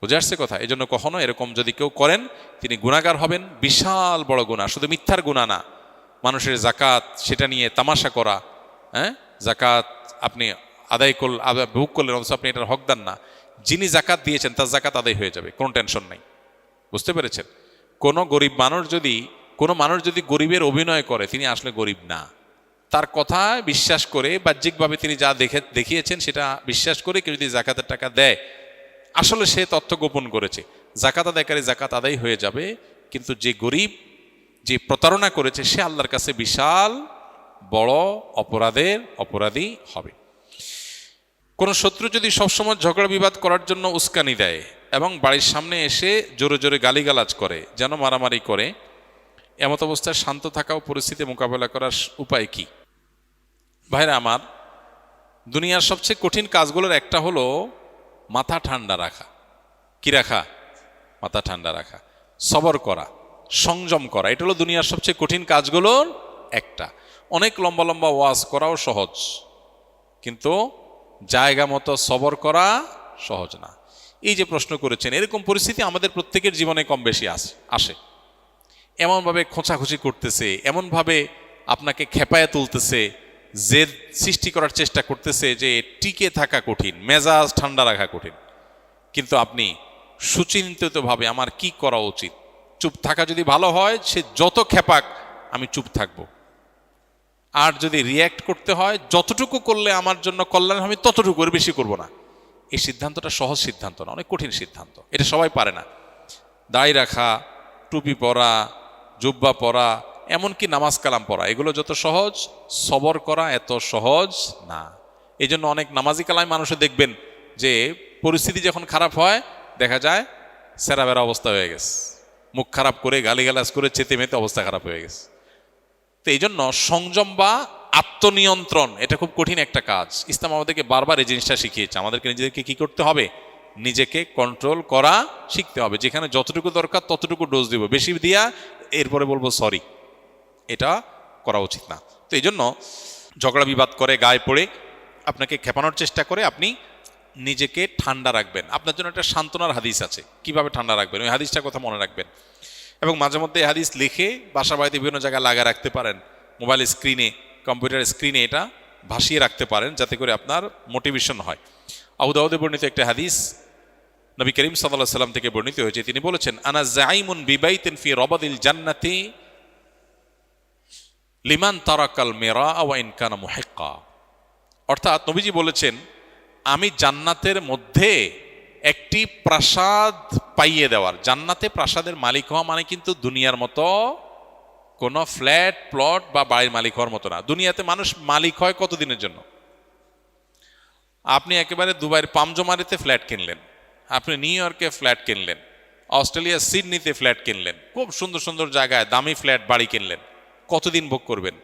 বুঝে আসছে কথা? এই জন্য কখনো এরকম যদি কেউ করেন তিনি গুনাহগার হবেন, বিশাল বড় গুনাহ, শুধু মিথ্যার গুনাহ না, মানুষের জাকাত সেটা নিয়ে তামাশা করা, হ্যাঁ, জাকাত আপনি ভোগ করলেন অথচ আপনি এটার হকদার না, যিনি জাকাত দিয়েছেন তার জাকাত আদায় হয়ে যাবে, কোনো টেনশন নাই। বুঝতে পেরেছেন? কোনো মানুষ যদি গরিবের অভিনয় করে তিনি আসলে গরিব না, তার কথা বিশ্বাস করে বাহ্যিকভাবে তিনি যা দেখিয়েছেন সেটা বিশ্বাস করে কেউ যদি জাকাতের টাকা দেয়, আসলে সে তথ্য গোপন করেছে, জাকাত আদায়কারী জাকাত আদায় হয়ে যাবে, কিন্তু যে গরিব, যে প্রতারণা করেছে সে আল্লাহর কাছে বিশাল বড় অপরাধী হবে। কোনো শত্রু যদি সবসময় ঝগড়া বিবাদ করার জন্য উস্কানি দেয় এবং বাড়ির সামনে এসে জোরে জোরে গালিগালাজ করে, যেন মারামারি করে, এমত অবস্থায় শান্ত থাকা ও পরিস্থিতি মোকাবেলা করার উপায় কি? ভাইরা আমার, দুনিয়ার সবচেয়ে কঠিন কাজগুলোর একটা হলো মাথা ঠান্ডা রাখা। কি রাখা? মাথা ঠান্ডা রাখা, সবর করা, সংযম করা। এটা হলো দুনিয়ার সবচেয়ে কঠিন কাজগুলোর একটা। অনেক লম্বা লম্বা ওয়াজ করাও সহজ, কিন্তু জায়গা মতো সবর করা সহজ না। এই যে প্রশ্ন করেছেন, এরকম পরিস্থিতি আমাদের প্রত্যেকের জীবনে কম বেশি আসে। এমনভাবে খোঁচাখুচি করতেছে, এমনভাবে আপনাকে খেপায় তুলতেছে, জেদ সৃষ্টি করার চেষ্টা করতেছে যে টিকে থাকা কঠিন, মেজাজ ঠান্ডা রাখা কঠিন। কিন্তু আপনি সুচিন্তিতভাবে আমার কি করা উচিত, চুপ থাকা যদি ভালো হয়, সে যত খেপাক আমি চুপ থাকব, আর যদি রিয়্যাক্ট করতে হয় যতটুকু করলে আমার জন্য কল্যাণ আমি ততটুকু, এর বেশি করব না। এই সিদ্ধান্তটা সহজ সিদ্ধান্ত না, অনেক কঠিন সিদ্ধান্ত। এটা সবাই পারে না। দাড়ি রাখা, টুপি পরা, জুব্বা পরা, এমনকি নামাজ কালাম পড়া, এগুলো যত সহজ, সবর করা এত সহজ না। এই জন্য অনেক নামাজি কালাম মানুষে দেখবেন যে পরিস্থিতি যখন খারাপ হয় দেখা যায় সেরাবেরা অবস্থা হয়ে গেছে, মুখ খারাপ করে গালিগালাজ করে চেতে মেতে অবস্থা খারাপ হয়ে গেছে। তো এই জন্য সংযম বা আত্মনিয়ন্ত্রণ এটা খুব কঠিন একটা কাজ। ইসলাম আমাদেরকে বারবার এই জিনিসটা শিখিয়েছে, আমাদেরকে নিজেদেরকে কি করতে হবে, নিজেকে কন্ট্রোল করা শিখতে হবে। যেখানে যতটুকু দরকার ততটুকু ডোজ দিব, বেশি দিয়া এরপরে বলবো সরি, এটা করা উচিত না। তো এই জন্য ঝগড়া বিবাদ করে, গায়ে পড়ে আপনাকে খেপানোর চেষ্টা করে, আপনি নিজেকে ঠান্ডা রাখবেন। আপনার জন্য একটা সান্ত্বনার হাদিস আছে, কিভাবে ঠান্ডা রাখবেন, ওই হাদিসটার কথা মনে রাখবেন। এবং মাঝে মধ্যে এই হাদিস লিখে বাসা বাড়িতে বিভিন্ন জায়গায় লাগা রাখতে পারেন, মোবাইল স্ক্রিনে, কম্পিউটার স্ক্রিনে এটা ভাসিয়ে রাখতে পারেন, যাতে করে আপনার মোটিভেশন হয়। আবু দাউদে বর্ণিত একটা হাদিস নবী করিম সাল্লাল্লাহু আলাইহি সাল্লাম থেকে বর্ণিত হয়েছে, তিনি বলেছেন, আনা জাইমুন বিবাইতিন ফি রাবাদিল জান্নাতি লিমান তারাকাল মিরা ওয়া ইন কানা মুহিক্কা। অর্থাৎ নবীজি বলেছেন, আমি জান্নাতের মধ্যে একটি প্রাসাদ পাইয়ে দেওয়ার, জান্নাতে প্রাসাদের মালিক হওয়া মানে কিন্তু দুনিয়ার মতো কোনো ফ্ল্যাট প্লট বা বাড়ির মালিক হওয়ার মতো না। দুনিয়াতে মানুষ মালিক হয় কতদিনের জন্য? আপনি একেবারে দুবাইয়ের পামজমারিতে ফ্ল্যাট কিনলেন, আপনি নিউ ইয়র্কে ফ্ল্যাট কিনলেন, অস্ট্রেলিয়ার সিডনিতে ফ্ল্যাট কিনলেন, খুব সুন্দর সুন্দর জায়গায় দামি ফ্ল্যাট বাড়ি কিনলেন, কতদিন ভোগ করবেন?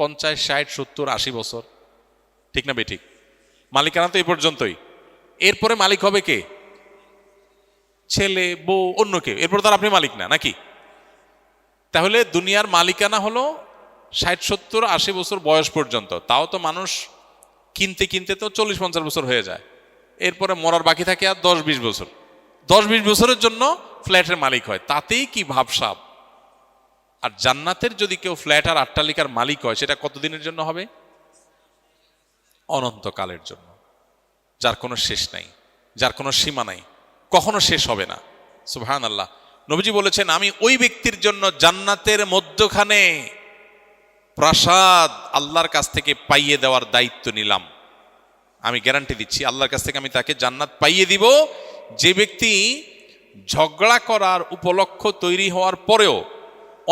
50, 60, 70, 80 বছর, ঠিক না বেঠিক? মালিকানা তো এই পর্যন্তই। এরপরে মালিক হবে কে? ছেলে, বউ, অন্য কেউ। এরপর তো আর আপনি মালিক না, নাকি? তাহলে দুনিয়ার মালিকানা হলো 60, 70, 80 বছর বয়স পর্যন্ত। তাও তো মানুষ কিনতে কিনতে তো 40, 50 বছর হয়ে যায়। এরপরে মরার বাকি থাকে আর 10, 20 বছর। 10, 20 বছরের জন্য ফ্ল্যাটের মালিক হয়, তাতেই কি ভাবসাব। আর জান্নাতের যদি কেউ ফ্ল্যাট আর অট্টালিকার মালিক হয়, সেটা কতদিনের জন্য হবে? অনন্তকালের জন্য, যার কোনো শেষ নাই, যার কোনো সীমা নাই, কখনো শেষ হবে না। সুবহানাল্লাহ। নবীজি বলেছেন, আমি ওই ব্যক্তির জন্য জান্নাতের মধ্যখানে প্রাসাদ আল্লাহর কাছ থেকে পাইয়ে দেওয়ার দায়িত্ব নিলাম। আমি গ্যারান্টি দিচ্ছি, আল্লাহর কাছ থেকে আমি তাকে জান্নাত পাইয়ে দিব। যে ব্যক্তি ঝগড়া করার উপলক্ষ তৈরি হওয়ার পরেও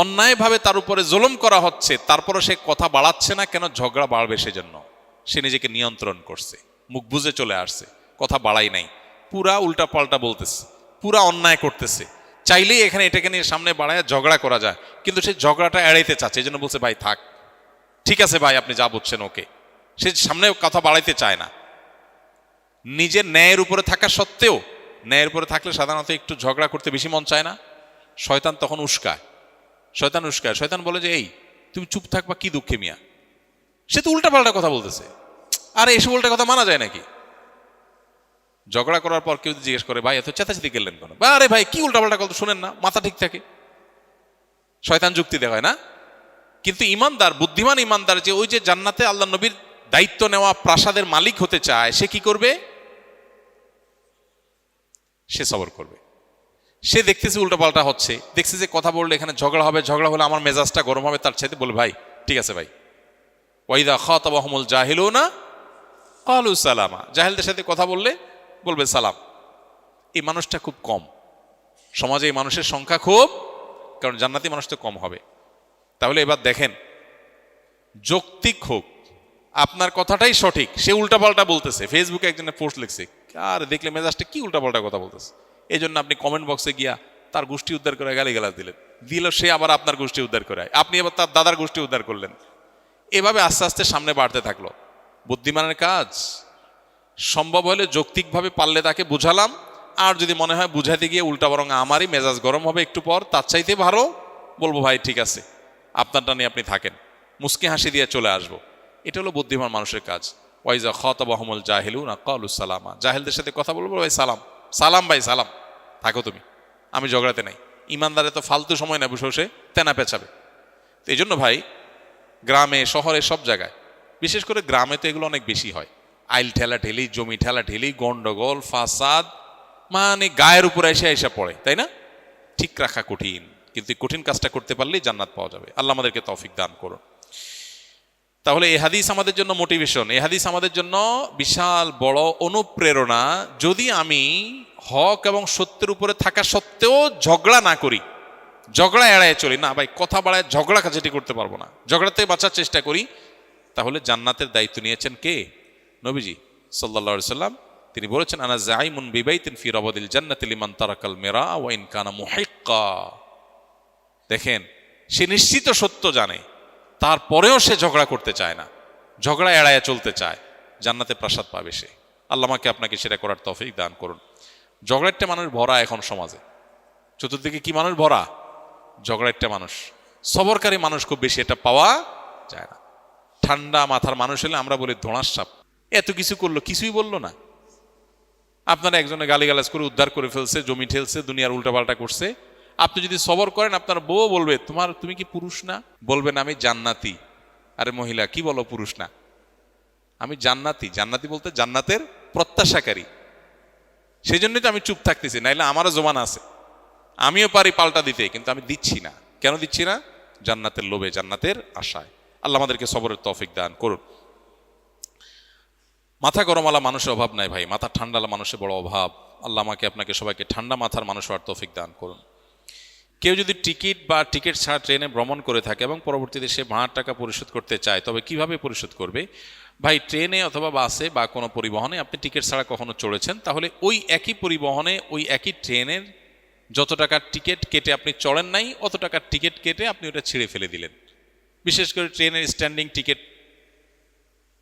অন্যায়ভাবে তার উপরে জুলুম করা হচ্ছে, তারপরে সে কথা বাড়াচ্ছে না, কেন? ঝগড়া বাড়বে সেজন্য। সে নিজেকে নিয়ন্ত্রণ করছে, মুখ বুজে চলে আসছে, কথা বাড়াই নাই, পুরা উল্টা পাল্টা বলতেছে, পুরা অন্যায় করতেছে। চাইলেই এখানে এটাকে নিয়ে সামনে বাড়ায় ঝগড়া করা যায়, কিন্তু সে ঝগড়াটা এড়াইতে চাচ্ছে, এই জন্য বলছে ভাই থাক, ঠিক আছে ভাই আপনি যা বলছেন ওকে। সে সামনে কথা বাড়াইতে চায় না। নিজের ন্যায়ের উপরে থাকা সত্ত্বেও, ন্যায়ের উপরে থাকলে সাধারণত একটু ঝগড়া করতে বেশি মন চায় না। শয়তান তখন উস্কায়, শয়তান বলে যে এই তুমি চুপ থাকবা, কি দুঃখে মিয়া, সে তো উল্টা পাল্টা কথা বলতেছে। আরে এসব উল্টা কথা মানা যায় নাকি? ঝগড়া করার পর কেউ জিজ্ঞেস করে ভাই এত চেঁচাচেঁতি গেলেন কেন? আরে ভাই কি উল্টা পাল্টা কথা শুনেন না, মাথা ঠিক থাকে। শয়তান যুক্তি দেখায় না। কিন্তু ইমানদার, বুদ্ধিমান ইমানদার, যে ওই যে জান্নাতে আল্লাহ নবীর দায়িত্ব নেওয়া প্রাসাদের মালিক হতে চায়, সে কি করবে? সে সবর করবে। সে দেখতেছে উল্টাপাল্টা হচ্ছে, দেখছে যে কথা বললে এখানে ঝগড়া হবে, ঝগড়া হলে আমার মেজাজটা গরম হবে, তার চাইতে বলে ভাই ঠিক আছে ভাই। ওয়াইদা খাতাবাহুমুল জাহিলুনা ক্বালু সালামা, জাহেলদের সাথে কথা বললে বলবে সালাম। এই মানুষটা খুব কম সমাজে, এই মানুষের সংখ্যা খুব, কারণ জান্নাতি মানুষ তো কম হবে। তাহলে এবার দেখেন, যৌক্তিক হোক, আপনার কথাটাই সঠিক, সে উল্টাপাল্টা বলতেছে, ফেসবুকে একজনের পোস্ট লিখছে, আর দেখলে মেজাজটা কি উল্টাপাল্টা কথা বলতেছে, এই জন্য আপনি কমেন্ট বক্সে গিয়া তার গোষ্ঠী উদ্ধার করে গালিগালাজ দিল, সে আবার আপনার গোষ্ঠী উদ্ধার করে, আপনি আবার তার দাদার গোষ্ঠী উদ্ধার করলেন। এভাবে আস্তে আস্তে সামনে বাড়তে থাকলো। বুদ্ধিমানের কাজ, সম্ভব হলে যৌক্তিকভাবে পারলে তাকে বুঝালাম, আর যদি মনে হয় বুঝাইতে গিয়ে উল্টা বরং আমারই মেজাজ গরম হবে একটু পর, তার চাইতে ভালো বলবো ভাই ঠিক আছে আপনারটা নিয়ে আপনি থাকেন, মুস্কি হাসি দিয়ে চলে আসবো। এটা হলো বুদ্ধিমান মানুষের কাজ। ওয়াইজা খাতাবাহুমুল জাহিলুনা ক্বালু সালামা, জাহেলদের সাথে কথা বলবো ভাই সালাম, সালাম ভাই সালাম, থাকো তুমি, আমি ঝগড়াতে নাই। ইমানদারে তো ফালতু সময় না বসে বসে তেনা পেঁচাবে। তো এই জন্য ভাই, গ্রামে শহরে সব জায়গায়, বিশেষ করে গ্রামে তো এগুলো অনেক বেশি হয়। আইল ঠেলা ঠেলি, জমি ঠেলা ঠেলি, গন্ডগোল, ফাসাদ, মানে গায়ের উপরে এসে পড়ে, তাই না? ঠিক রাখা কঠিন, কিন্তু কঠিন কাজটা করতে পারলেই জান্নাত পাওয়া যাবে। আল্লাহ আমাদেরকে তৌফিক দান করুন। তাহলে এই হাদিস আমাদের জন্য মোটিভেশন, এই হাদিস আমাদের জন্য বিশাল বড় অনুপ্রেরণা। যদি আমি হক এবং সত্যের উপরে থাকা সত্ত্বেও ঝগড়া না করি, ঝগড়া এড়ায় চলি, না ভাই কথা বাড়ায় ঝগড়া কাজটি করতে পারবো না, ঝগড়াতে বাঁচার চেষ্টা করি, তাহলে জান্নাতের দায়িত্ব নিয়েছেন কে? নবীজি সাল্লাল্লাহু আলাইহি সাল্লাম। তিনি বলেছেন আনা যাইমুন বিবাইতিন ফি রাবাদিল জান্নাতি লিমান তারাকাল মিরা ওয়া ইন কানা মুহিক্কা। দেখেন, সে নিশ্চিত সত্য জানে, তারপরেও সে ঝগড়া করতে চায় না, ঝগড়া এড়ায় চলতে চায়, জান্নাতে প্রাসাদ পাবে সে। আল্লাহ আমাকে আপনাকে সেটা করার তৌফিক দান করুন। ঝগড়াটা মানুষ ভরা এখন সমাজে, চতুর্দিকে কি মানুষ ভরা? ঝগড়াটা মানুষ। সবরকারী মানুষ খুব বেশি এটা পাওয়া যায় না। ঠান্ডা মাথার মানুষ হলে আমরা বলি ধোঁড়ার সাপ, এত কিছু করলো, কিছুই বললো না। আপনারা একজনে গালিগালাজ করে উদ্ধার করে ফেলছে, জমি ঠেলছে, দুনিয়ার উল্টাপাল্টা করছে, আপনি যদি সবর করেন, আপনার বউ বলবে তুমি কি পুরুষ না? বলবেন আমি জান্নাতি। আরে মহিলা, কি বলো পুরুষ না? আমি জান্নাতি। জান্নাতি বলতে জান্নাতের প্রত্যাশাকারী, সেই জন্যই তো আমি চুপ থাকতেছি, নাইলে আমারও জমান আছে, আমিও পারি পাল্টা দিতে, কিন্তু আমি দিচ্ছি না। কেন দিচ্ছি না? জান্নাতের লোভে, জান্নাতের আশায়। আল্লাহ আমাদেরকে সবরের তৌফিক দান করুন। মাথা গরমওয়ালা মানুষের অভাব নাই ভাই, মাথা ঠান্ডাওয়ালা মানুষের বড় অভাব। আল্লাহ আমাকে আপনাকে সবাইকে ঠান্ডা মাথার মানুষ হওয়ার তৌফিক দান করুন। কেউ যদি টিকিট ছাড়া ট্রেনে ভ্রমণ করে থাকে এবং পরবর্তীতে সে ভাড়ার টাকা পরিশোধ করতে চায়, তবে কিভাবে পরিশোধ করবে? ভাই, ট্রেনে অথবা বাসে বা কোনো পরিবহনে আপনি টিকিট ছাড়া কখনো চড়েছেন, তাহলে ওই একই পরিবহনে ওই একই ট্রেনের যত টাকার টিকিট কেটে আপনি চড়েন নাই, অত টাকার টিকিট কেটে আপনি ওটা ছিঁড়ে ফেলে দিলেন। বিশেষ করে ট্রেনের স্ট্যান্ডিং টিকিট,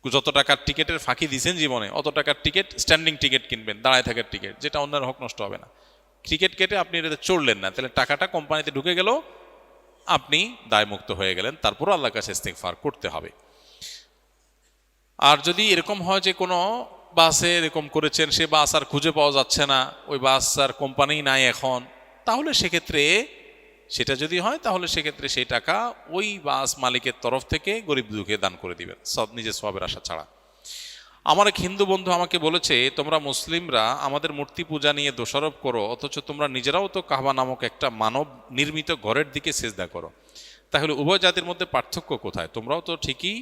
যত টাকার টিকিটের ফাঁকি দিয়েছেন জীবনে, অত টাকার টিকিট স্ট্যান্ডিং টিকিট কিনবেন, দাঁড়ায় থাকার টিকিট, যেটা অন্যের হক নষ্ট হবে না। টিকিট কেটে আপনি এটাতে চড়লেন না, তাহলে টাকাটা কোম্পানিতে ঢুকে গেল, আপনি দায়মুক্ত হয়ে গেলেন। তারপর আল্লাহর কাছে ইস্তিগফার করতে হবে। আর যদি এরকম হয় যে কোনো বাসে এরকম করেছেন, সে বাস আর খুঁজে পাওয়া যাচ্ছে না, ওই বাস আর কোম্পানি নাই এখন, তাহলে সেক্ষেত্রে সেটা যদি হয় তাহলে সেক্ষেত্রে সেই টাকা ওই বাস মালিকের তরফ থেকে গরিব দুঃখে দান করে দিবেন, সব নিজের সওয়াবের আশা ছাড়া। আমার এক হিন্দু বন্ধু আমাকে বলেছে, তোমরা মুসলিমরা আমাদের মূর্তি পূজা নিয়ে দোষারোপ করো, অথচ তোমরা নিজেরাও তো কাবা নামক একটা মানব নির্মিত ঘরের দিকে সিজদা করো, তাহলে উভয় জাতির মধ্যে পার্থক্য কোথায়? তোমরাও তো ঠিকই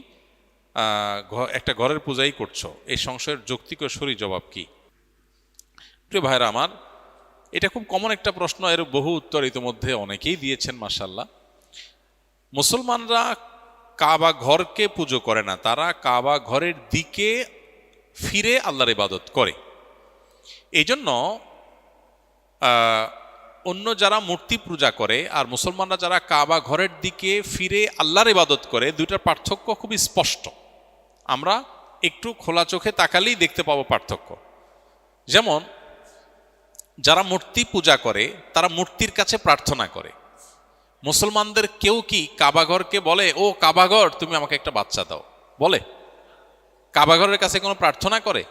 একটা ঘরের পূজাই করছো। এই সংশয়ের যৌক্তিক ও সরি জবাব কি? প্রিয় ভাইরা আমার, এটা খুব কমন একটা প্রশ্ন, এর বহু উত্তর ইতিমধ্যে অনেকেই দিয়েছেন মাশাআল্লাহ। মুসলমানরা কাবা ঘরকে পুজো করে না, তারা কাবা ঘরের দিকে ফিরে আল্লাহর ইবাদত করে। এই জন্য অন্য যারা মূর্তি পূজা করে আর মুসলমানরা যারা কাবা ঘরের দিকে ফিরে আল্লাহর ইবাদত করে, দুইটার পার্থক্য খুবই স্পষ্ট। আমরা একটু খোলা চোখে তাকালেই দেখতে পাবো পার্থক্য। যেমন যারা মূর্তি পূজা করে তারা মূর্তির কাছে প্রার্থনা করে। মুসলমানদের কেউ কি কাবাঘরকে বলে, ও কাবাঘর তুমি আমাকে একটা বাচ্চা দাও, বলে? কাবাঘরের কাছে কোনো প্রার্থনা করে?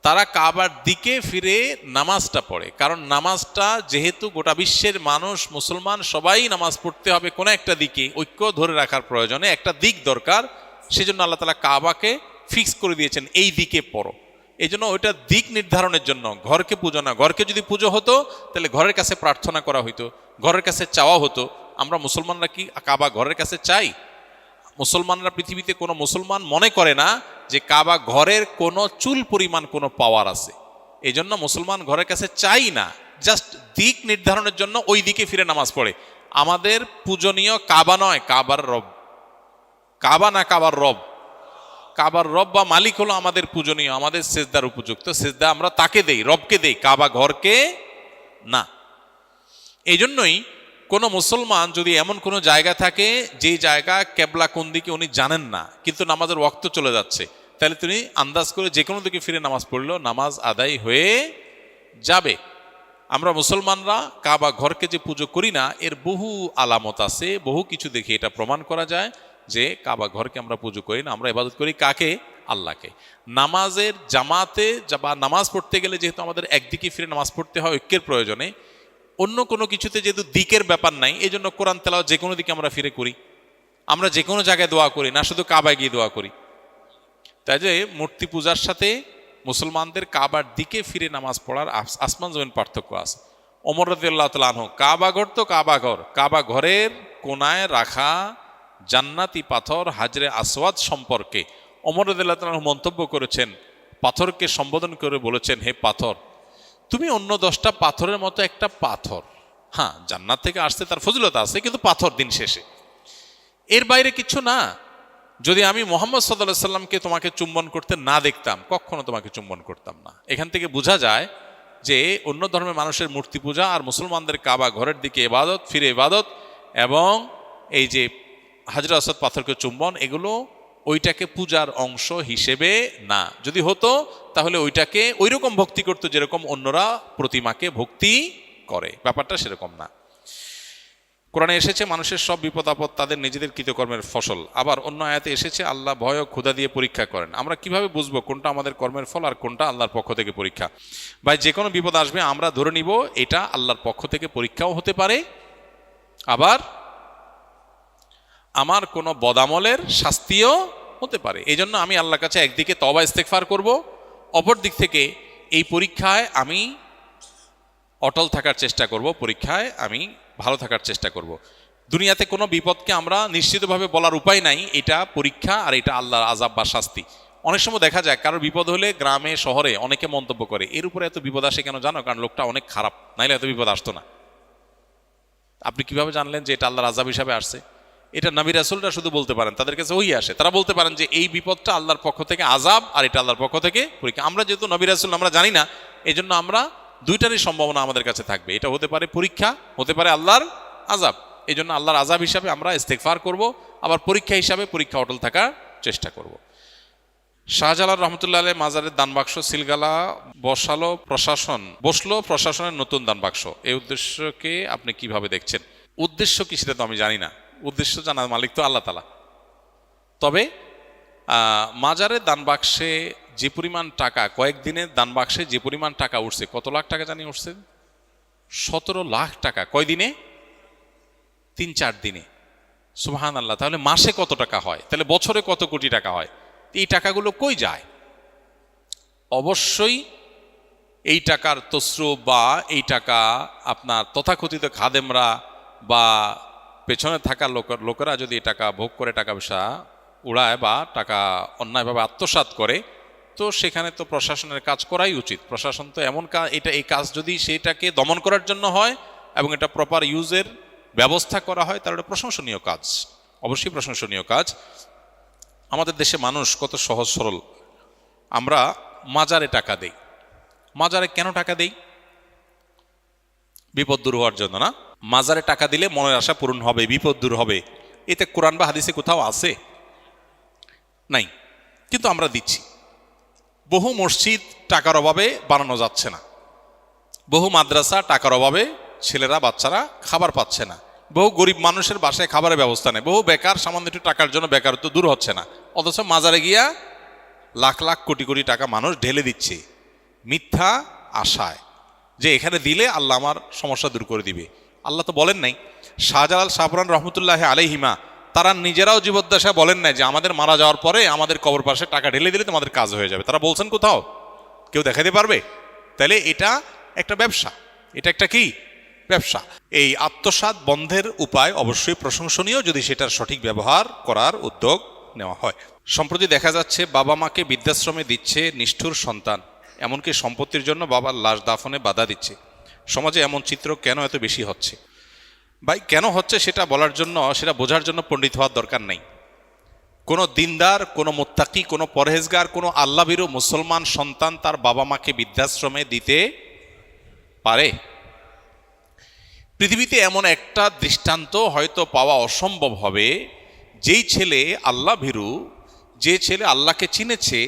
তারা কাবার দিকে ফিরে নামাজটা পড়ে, কারণ নামাজটা যেহেতু গোটা বিশ্বের মানুষ মুসলমান সবাই নামাজ পড়তে হবে কোনো একটা দিকে, ঐক্য ধরে রাখার প্রয়োজনে একটা দিক দরকার, সেজন্য আল্লাহ তাআলা কাবাকে ফিক্স করে দিয়েছেন এই দিকে পড়ো। এই জন্য ওইটা দিক নির্ধারণের জন্য, ঘরকে পুজো না। ঘরকে যদি পুজো হতো তাহলে ঘরের কাছে প্রার্থনা করা হইতো, ঘরের কাছে চাওয়া হতো। আমরা মুসলমানরা কি কাবা ঘরের কাছে চাই? মুসলমানরা, পৃথিবীতে কোনো মুসলমান মনে করে না যে কাবা ঘরের কোনো চুল পরিমাণ কোনো পাওয়ার আছে, এই জন্য মুসলমান ঘরের কাছে চাই না, জাস্ট দিক নির্ধারণের জন্য ওই দিকে ফিরে নামাজ পড়ে। আমাদের পূজনীয় কাবা নয়, কাবার রব। কাবা না কাবার রব? কাবার রব বা মালিক হলো আমাদের পূজনীয়, আমাদের সেজদার উপযুক্ত। সেজদা আমরা তাকে দেই, রবকে দেই, কাবা ঘরকে না। এই জন্যই কোনো মুসলমান যদি এমন কোনো জায়গা থাকে যে জায়গা কেবলা কোন দিকে উনি জানেন না, কিন্তু নামাজের ওয়াক্ত চলে যাচ্ছে, তাহলে তিনি আন্দাজ করে যে কোনো দিকে ফিরে নামাজ পড়লো, নামাজ আদায় হয়ে যাবে। আমরা মুসলমানরা কাবা ঘরকে যে পুজো করি না, এর বহু আলামত আছে, বহু কিছু দেখে এটা প্রমাণ করা যায় যে কাবা ঘরকে আমরা পুজো করি না, আমরা ইবাদত করি কাকে? আল্লাহকে। নামাজের জামাতে বা নামাজ পড়তে গেলে যেহেতু আমাদের একদিকে ফিরে নামাজ পড়তে হয় ঐক্যের প্রয়োজনে, অন্য কোনো কিছুতে যেহেতু দিকের ব্যাপার নাই, এই জন্য কোরআন তেলাওয়াত যে কোনো দিকে আমরা ফিরে করি। আমরা যে কোনো জায়গায় দোয়া করি না, শুধু কাবায় গিয়ে দোয়া করি। তাই যে মূর্তি পূজার সাথে মুসলমানদের কাবার দিকে ফিরে নামাজ পড়ার আসমান জমিন পার্থক্য আছে। ওমর রাদিয়াল্লাহু তাআলা আনহু, কাবা ঘর তো কাবা ঘর, কাবা ঘরের কোনায় রাখা জান্নাতি পাথর হাজরে আসওয়াদ সম্পর্কে ওমর রাদিয়াল্লাহু তাআলা আনহু মন্তব্য করেছেন, পাথরকে সম্বোধন করে বলেছেন, হে পাথর, তুমি অন্য 10টা পাথরের মতো একটা পাথর। হ্যাঁ, জান্নাত থেকে আসতে তার ফজিলত আছে, কিন্তু পাথর দিন শেষে, এর বাইরে কিছু না। যদি আমি মুহাম্মদ সাল্লাল্লাহু আলাইহি সাল্লামকে তোমাকে চুম্বন করতে না দেখতাম, কখনো তোমাকে চুম্বন করতাম না। এখান থেকে বোঝা যায় যে অন্য ধর্মের মানুষের মূর্তি পূজা আর মুসলমানদের কাবা ঘরের দিকে ইবাদত, ফিরে ইবাদত এবং এই যে হাজরে আসওয়াদ পাথরকে চুম্বন, এগুলো ওইটাকে পূজার অংশ হিসেবে না। যদি হতো তাহলে ওইটাকে ওইরকম ভক্তি করতো যেরকম অন্যরা প্রতিমাকে ভক্তি করে, ব্যাপারটা সেরকম না। কোরআনে এসেছে মানুষের সব বিপদ আপদ তাদের নিজেদের কৃতকর্মের ফসল। আবার অন্য আয়াতে এসেছে আল্লাহ ভয় ও ক্ষুধা দিয়ে পরীক্ষা করেন। আমরা কিভাবে বুঝবো কোনটা আমাদের কর্মের ফল আর কোনটা আল্লাহর পক্ষ থেকে পরীক্ষা? ভাই, যে কোনো বিপদ আসবে আমরা ধরে নিব এটা আল্লাহর পক্ষ থেকে পরীক্ষাও হতে পারে, আবার আমার কোনো বদামলের শাস্তিও হতে পারে। এই জন্য আমি আল্লাহর কাছে একদিকে তওবা ইস্তেগফার করব, অপর দিক থেকে এই পরীক্ষায় আমি অটল থাকার চেষ্টা করব, পরীক্ষায় আমি ভালো থাকার চেষ্টা করব। দুনিয়াতে কোনো বিপদকে আমরা নিশ্চিতভাবে বলার উপায় নাই এটা পরীক্ষা আর এটা আল্লাহর আযাব বা শাস্তি। অনেক সময় দেখা যায় কারোর বিপদ হলে গ্রামে শহরে অনেকে মন্তব্য করে, এর উপরে এত বিপদ আসে কেন জানো? কারণ লোকটা অনেক খারাপ, নাইলে এত বিপদ আসতো না। আপনি কিভাবে জানলেন যে এটা আল্লাহর আযাব হিসাবে আসছে? এটা নবী রাসূলরা শুধু বলতে পারেন, তাদের কাছে ওই আসে, তারা বলতে পারেন যে এই বিপদটা আল্লাহর পক্ষ থেকে আযাব আর এটা আল্লাহর পক্ষ থেকে পরীক্ষা। আমরা যেহেতু নবী রাসূল আমরা জানি না, এই জন্য আমরা দুইটারই সম্ভাবনা আমাদের কাছে থাকবে। এটা হতে পারে পরীক্ষা, হতে পারে আল্লাহর আযাব। এই জন্য আল্লাহর আযাব হিসাবে আমরা ইস্তেগফার করব, আবার পরীক্ষা হিসাবে পরীক্ষা অটল থাকার চেষ্টা করব। শাহজালাল রহমতুল্লাহ আলাইহি মাজারের দান বাক্স সিলগালা বসলো প্রশাসনের নতুন দান বাক্স, এই উদ্দেশ্যকে আপনি কিভাবে দেখছেন? উদ্দেশ্য কি সেটা তো আমি জানি না, উদ্দেশ্য জানার মালিক তো আল্লাহ তাআলা। তবে মাজারের দান বাক্সে যে পরিমাণ টাকা, কয়েকদিনের দান বাক্সে যে পরিমাণ টাকা উঠছে, কত লাখ টাকা জানি উঠছে? 17 লাখ টাকা। কয় দিনে? 3-4 দিনে। সুবহানাল্লাহ। তাহলে মাসে কত টাকা হয়? তাহলে বছরে কত কোটি টাকা হয়? এই টাকাগুলো কই যায়? অবশ্যই এই টাকার তসরুপ বা এই টাকা আপনার তথাকথিত খাদেমরা বা পেছনে থাকা লোকেরা যদি এই টাকা ভোগ করে টাকা পয়সা উড়ায় বা টাকা অন্যায়ভাবে আত্মসাৎ করে, তো সেখানে তো প্রশাসনের কাজ করাই উচিত। প্রশাসন তো এমন এই কাজ যদি সেটাকে দমন করার জন্য হয় এবং এটা প্রপার ইউজের ব্যবস্থা করা হয়, তাহলে এটা প্রশংসনীয় কাজ, অবশ্যই প্রশংসনীয় কাজ। আমাদের দেশে মানুষ কত সহজ সরল। আমরা মাজারে টাকা দেই। মাজারে কেন টাকা দেই? বিপদ দূর হওয়ার জন্য না? মাজারে টাকা দিলে মনের আশা পূরণ হবে, বিপদ দূর হবে, এতে কোরআন বা হাদিসে কোথাও আছে? নাই, কিন্তু আমরা দিচ্ছি। বহু মসজিদ টাকার অভাবে বানানো যাচ্ছে না, বহু মাদ্রাসা টাকার অভাবে ছেলেরা বাচ্চারা খাবার পাচ্ছে না, বহু গরিব মানুষের বাসায় খাবারের ব্যবস্থা নেই, বহু বেকার সামান্য একটু টাকার জন্য বেকারত্ব দূর হচ্ছে না, অথচ মাজারে গিয়া লাখ লাখ কোটি কোটি টাকা মানুষ ঢেলে দিচ্ছে মিথ্যা আশায় যে এখানে দিলে আল্লাহ আমার সমস্যা দূর করে দিবে। আল্লাহ তো বলেন নাই। শাহজালাল শাহপুরান রহমতুল্লাহ আলাইহিমা তারা নিজেরাও জীবদ্দশায় বলেন নাই যে আমাদের মারা যাওয়ার পরে আমাদের কবর পাশে টাকা ঢেলে দিলে তোমাদের কাজ হয়ে যাবে। তারা বলছেন কোথাও? কেউ দেখাতে পারবে? তাহলে এটা একটা ব্যবসা, এটা একটা কি ব্যবসা। এই আত্মসাৎ বন্ধের উপায় অবশ্যই প্রশংসনীয় যদি সেটার সঠিক ব্যবহার করার উদ্যোগ নেওয়া হয়। সম্প্রতি দেখা যাচ্ছে বাবা মাকে বৃদ্ধাশ্রমে দিচ্ছে নিষ্ঠুর সন্তান, এমনকি সম্পত্তির জন্য বাবার লাশ দাফনে বাধা দিচ্ছে। সমাজে এমন চিত্র কেন এত বেশি হচ্ছে? ভাই, কেন হচ্ছে সেটা বলার জন্য, সেটা বোঝার জন্য পণ্ডিত হওয়ার দরকার নেই। কোনো দিনদার, কোনো মুত্তাকি, কোনো পরহেজগার, কোনো আল্লাহভীরু মুসলমান সন্তান তার বাবা মাকে বৃদ্ধাশ্রমে দিতে পারে? পৃথিবীতে এমন একটা দৃষ্টান্ত হয়তো পাওয়া অসম্ভব হবে, যেই ছেলে আল্লাহভীরু, যে ছেলে আল্লাহকে চিনেছে,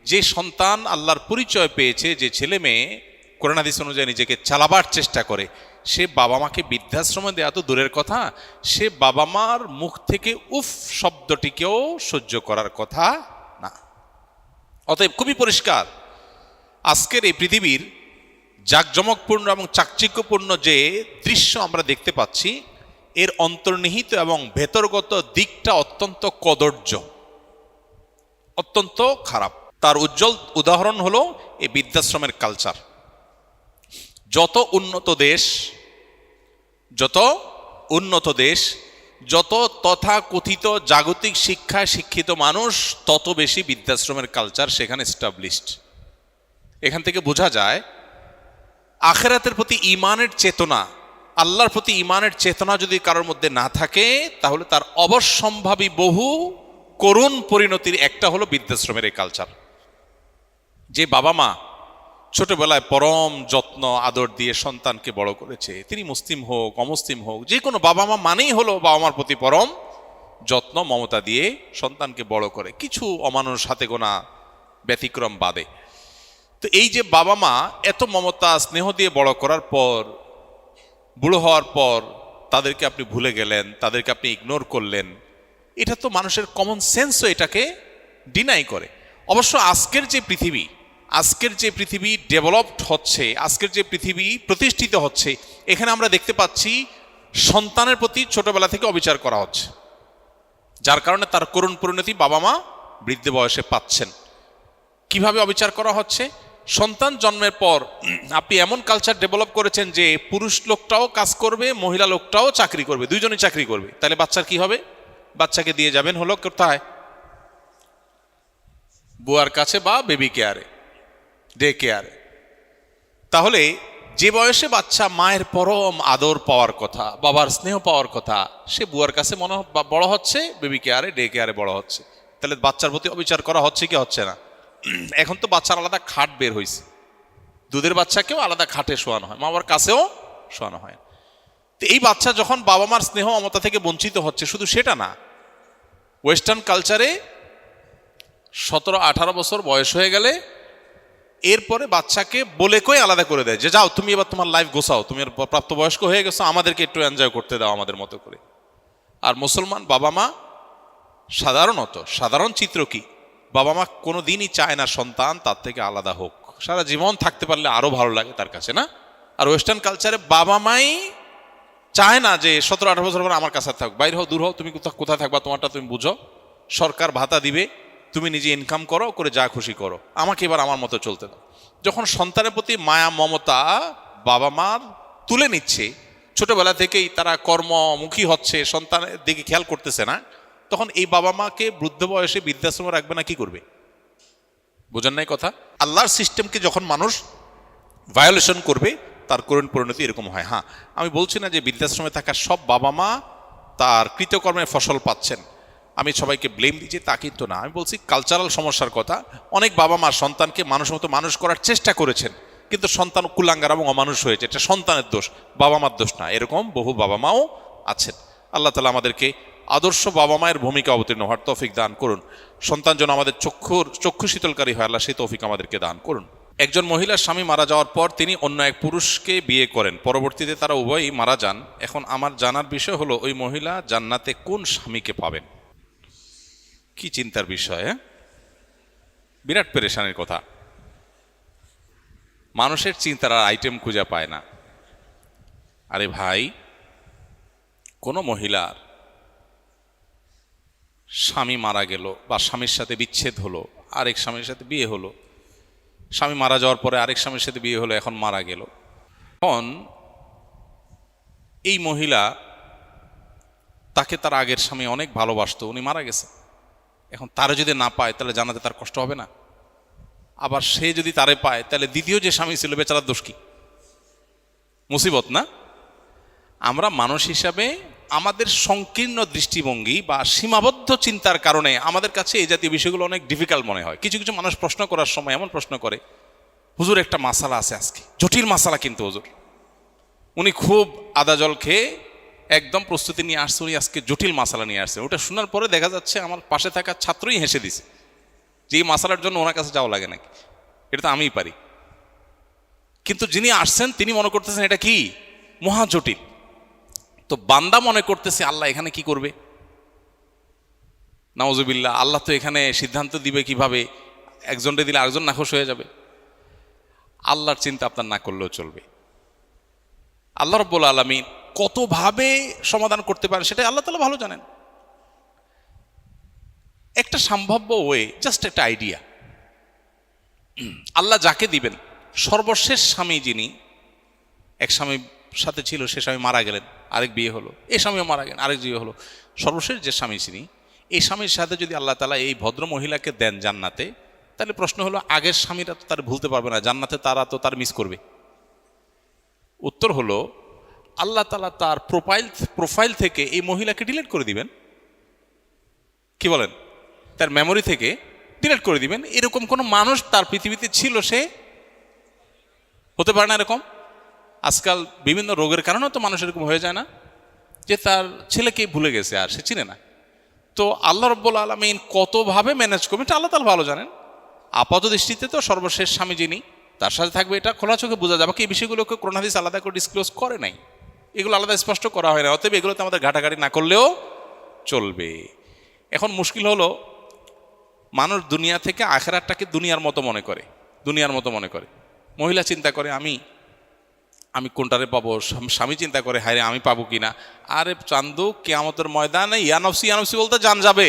যে সন্তান আল্লাহর পরিচয় পেয়েছে, যে ছেলে মেয়ে কোরআন হাদিস অনুযায়ী নিজেকে চালাবার চেষ্টা করে, সে বাবা মাকে বৃদ্ধাশ্রমে দেওয়া তো দূরের কথা, সে বাবা মার মুখ থেকে উফ শব্দটিকেও সহ্য করার কথা না। অতএব খুবই পরিষ্কার, আজকের এই পৃথিবীর জাঁকজমকপূর্ণ এবং চাকচিক্যপূর্ণ যে দৃশ্য আমরা দেখতে পাচ্ছি, এর অন্তর্নিহিত এবং ভেতরগত দিকটা অত্যন্ত কদর্য, অত্যন্ত খারাপ। তার উজ্জ্বল উদাহরণ হলো এই বৃদ্ধাশ্রমের কালচার। যত উন্নত দেশ, যত তথাকথিত জাগতিক শিক্ষায় শিক্ষিত মানুষ, তত বেশি বৃদ্ধাশ্রমের কালচার সেখানে এস্টাবলিশড। এখান থেকে বোঝা যায় আখিরাতের প্রতি ঈমানের চেতনা, আল্লাহর প্রতি ঈমানের চেতনা যদি কারোর মধ্যে না থাকে, তাহলে তার অবশ্যম্ভাবী বহু করুণ পরিণতির একটা হলো বৃদ্ধাশ্রমের এই কালচার। যে বাবা মা ছোটবেলায় পরম যত্ন আদর দিয়ে সন্তানকে বড় করেছে, তিনি মুসলিম হোক অমুসলিম হোক, যে কোনো বাবা মা মানেই হলো বাবা মার প্রতি পরম যত্ন মমতা দিয়ে সন্তানকে বড় করে, কিছু অমানুষ হাতে গোনা ব্যতিক্রম বাদে। তো এই যে বাবা মা এত মমতা স্নেহ দিয়ে বড় করার পর, বুড়ো হওয়ার পর তাদেরকে আপনি ভুলে গেলেন, তাদেরকে আপনি ইগনোর করলেন, এটা তো মানুষের কমন সেন্সও এটাকে ডিনাই করে। অবশ্য আজকের যে পৃথিবী ডেভেলপড হচ্ছে, আজকের যে পৃথিবী প্রতিষ্ঠিত হচ্ছে, এখানে আমরা দেখতে পাচ্ছি সন্তানের প্রতি ছোটবেলা থেকে অবিচার করা হচ্ছে, যার কারণে তার করুণ পরিণতি বাবা মা বৃদ্ধ বয়সে পাচ্ছেন। কিভাবে অবিচার করা হচ্ছে? সন্তান জন্মের পর আপনি এমন কালচার ডেভেলপ করেছেন যে পুরুষ লোকটাও কাজ করবে, মহিলা লোকটাও চাকরি করবে, দুইজনই চাকরি করবে। তাহলে বাচ্চার কি হবে? বাচ্চাকে দিয়ে যাবেন হলো কোথায়? বুয়ার কাছে বা বেবি কেয়ারে, ডে কেয়ারে। তাহলে যে বয়সে বাচ্চা মায়ের পরম আদর পাওয়ার কথা, বাবার স্নেহ পাওয়ার কথা, সে বুয়ার কাছে বড় হচ্ছে, বেবি কেয়ারে, ডে কেয়ারে বড় হচ্ছে। তাহলে বাচ্চার প্রতি অবিচার করা হচ্ছে কি হচ্ছে না? এখন তো বাচ্চার আলাদা খাট বের হয়েছে, দুধের বাচ্চাকেও আলাদা খাটে শোয়ানো হয়, মা বাবার কাছেও শোয়ানো হয়। তো এই বাচ্চা যখন বাবা মার স্নেহ মমতা থেকে বঞ্চিত হচ্ছে, শুধু সেটা না, ওয়েস্টার্ন কালচারে 17-18 বছর বয়স হয়ে গেলে এরপরে বাচ্চাকে বলে কই আলাদা করে দেয় যে যাও তুমি এবার তোমার লাইফ গোছাও, তুমি প্রাপ্তবয়স্ক হয়ে গেছো, আমাদেরকে একটু এনজয় করতে দাও আমাদের মতো করে। আর মুসলমান বাবা মা সাধারণ চিত্র কি, বাবা মা কোনো দিনই চায় না সন্তান তার থেকে আলাদা হোক, সারা জীবন থাকতে পারলে আরো ভালো লাগে তার কাছে, না? আর ওয়েস্টার্ন কালচারে বাবা মাই চায় না যে 17-18 বছর পর আমার কাছে থাক, বাইরে হও, দূর হও, তুমি কোথায় থাকবা তোমারটা তুমি বুঝো, সরকার ভাতা দিবে, তুমি নিজে ইনকাম করো, করে যা খুশি করো, আমাকে এবার আমার মতো চলতে দাও। যখন সন্তানের প্রতি মায়া মমতা বাবা মার তুলে নিচ্ছে, ছোটবেলা থেকেই তারা কর্মমুখী হচ্ছে, সন্তানের দিকে খেয়াল করতেছে না, তখন এই বাবা মাকে বৃদ্ধ বয়সে বৃদ্ধাশ্রমে রাখবে না, কি করবে? বোঝেন নাই কথা? আল্লাহর সিস্টেমকে যখন মানুষ ভায়োলেশন করবে তার করুণ পরিণতি এরকম হয়। হ্যাঁ, আমি বলছি না যে বৃদ্ধাশ্রমে থাকা সব বাবা মা তার কৃতকর্মের ফসল পাচ্ছেন, আমি সবাইকে ব্লেম দিচ্ছি তা কিন্তু না। আমি বলছি কালচারাল সমস্যার কথা। অনেক বাবা মা সন্তানকে মানুষ মতো মানুষ করার চেষ্টা করেছেন, কিন্তু সন্তান কুলাঙ্গার এবং অমানুষ হয়েছে, এটা সন্তানের দোষ, বাবা মার দোষ না। এরকম বহু বাবা মাও আছেন। আল্লাহ তাআলা আমাদেরকে আদর্শ বাবা মায়ের ভূমিকা অবতীর্ণ হওয়ার তৌফিক দান করুন। সন্তান যেন আমাদের চক্ষু শীতলকারী হয়, আল্লাহ সেই তৌফিক আমাদেরকে দান করুন। একজন মহিলার স্বামী মারা যাওয়ার পর তিনি অন্য এক পুরুষকে বিয়ে করেন, পরবর্তীতে তারা উভয়ই মারা যান। এখন আমার জানার বিষয় হলো ওই মহিলা জান্নাতে কোন স্বামীকে পাবেন? কি চিন্তার বিষয়! বিরাট পেরেশানির কথা। মানুষের চিন্তার আর আইটেম খুঁজে পায় না। আরে ভাই, কোনো মহিলার স্বামী মারা গেল বা স্বামীর সাথে বিচ্ছেদ হলো, আরেক স্বামীর সাথে বিয়ে হলো, স্বামী মারা যাওয়ার পরে আরেক স্বামীর সাথে বিয়ে হলো, এখন মারা গেল। এখন এই মহিলা, তাকে তার আগের স্বামী অনেক ভালোবাসতো, উনি মারা গেছে, এখন তারে যদি না পায় তাহলে জানাতে তার কষ্ট হবে না? আবার সে যদি তারে পায় তাহলে দ্বিতীয় যে স্বামী ছিল বেচারার দোষ কি? মুসিবত না? আমরা মানুষ হিসাবে আমাদের সংকীর্ণ দৃষ্টিভঙ্গি বা সীমাবদ্ধ চিন্তার কারণে আমাদের কাছে এই জাতীয় বিষয়গুলো অনেক ডিফিকাল্ট মনে হয়। কিছু কিছু মানুষ প্রশ্ন করার সময় এমন প্রশ্ন করে, হুজুর একটা মাসালা আছে আজকে, জটিল মাসালা কিন্তু হুজুর, উনি খুব আদা জল খেয়ে একদম প্রস্তুতি নিয়ে আসছে, উনি আজকে জটিল মাসালা নিয়ে আসছে। ওটা শোনার পরে দেখা যাচ্ছে আমার পাশে থাকা ছাত্রই হেসে দিছে যে এই মাসালার জন্য ওনার কাছে যাওয়া লাগে নাকি, এটা তো আমিই পারি। কিন্তু যিনি আসছেন তিনি মনে করতেছেন এটা কি মহা জটিল। তো বান্দা মনে করতেছে আল্লাহ এখানে কি করবে? নাউজুবিল্লাহ, আল্লাহ তো এখানে সিদ্ধান্ত দিবে কিভাবে, একজনকে দিলে আরেকজন নাখোশ হয়ে যাবে। আল্লাহর চিন্তা আপনার না করলেও চলবে। আল্লাহ রাব্বুল আলামিন কতভাবে সমাধান করতে পারেন সেটা আল্লাহ তাআলা ভালো জানেন। একটা সম্ভাব্য ওয়ে, জাস্ট একটা আইডিয়া, আল্লাহ যাকে দিবেন, সর্বশেষ স্বামী যিনি, এক স্বামীর সাথে ছিল, সে স্বামী মারা গেলেন, আরেক বিয়ে হলো, এই স্বামীও মারা গেলেন, আরেক বিয়ে হলো, সর্বশেষ যে স্বামী যিনি, এই স্বামীর সাথে যদি আল্লাহ তাআলা এই ভদ্র মহিলাকে দেন জান্নাতে, তাহলে প্রশ্ন হলো আগের স্বামীরা তো তার ভুলতে পারবে না, জান্নাতে তারা তো তার মিস করবে। উত্তর হলো আল্লাহ তাআলা তার প্রোফাইল থেকে এই মহিলাকে ডিলিট করে দিবেন। কি বলেন? তার মেমোরি থেকে ডিলিট করে দিবেন। এরকম কোনো মানুষ তার পৃথিবীতে ছিল, সে হতে পারে না এরকম। আজকাল বিভিন্ন রোগের কারণেও তো মানুষ এরকম হয়ে যায় না যে তার ছেলেকেই ভুলে গেছে আর সে চিনে না। তো আল্লাহ রাব্বুল আলামিন কতভাবে ম্যানেজ করবেন এটা আল্লাহ তাআলা ভালো জানেন। আপাত দৃষ্টিতে তো সর্বশেষ স্বামী যিনি তার সাথে থাকবে এটা খোলা চোখে বোঝা যাবে। এই বিষয়গুলোকে কোরআন হাদিস আলাদা করে ডিসক্লোজ করে নাই, এগুলো আলাদা স্পষ্ট করা হয় না। অতএব এগুলোতে আমাদের ঘাটাঘাটি না করলেও চলবে। এখন মুশকিল হলো মানুষ দুনিয়া থেকে আখিরাতটাকে দুনিয়ার মতো মনে করে। মহিলা চিন্তা করে আমি কোনটারে পাবো, স্বামী চিন্তা করে হায় রে আমি পাবো কিনা। আরে চান্দু, কিয়ামতের ময়দানে ইয়ানফসি বলতে জান যাবে,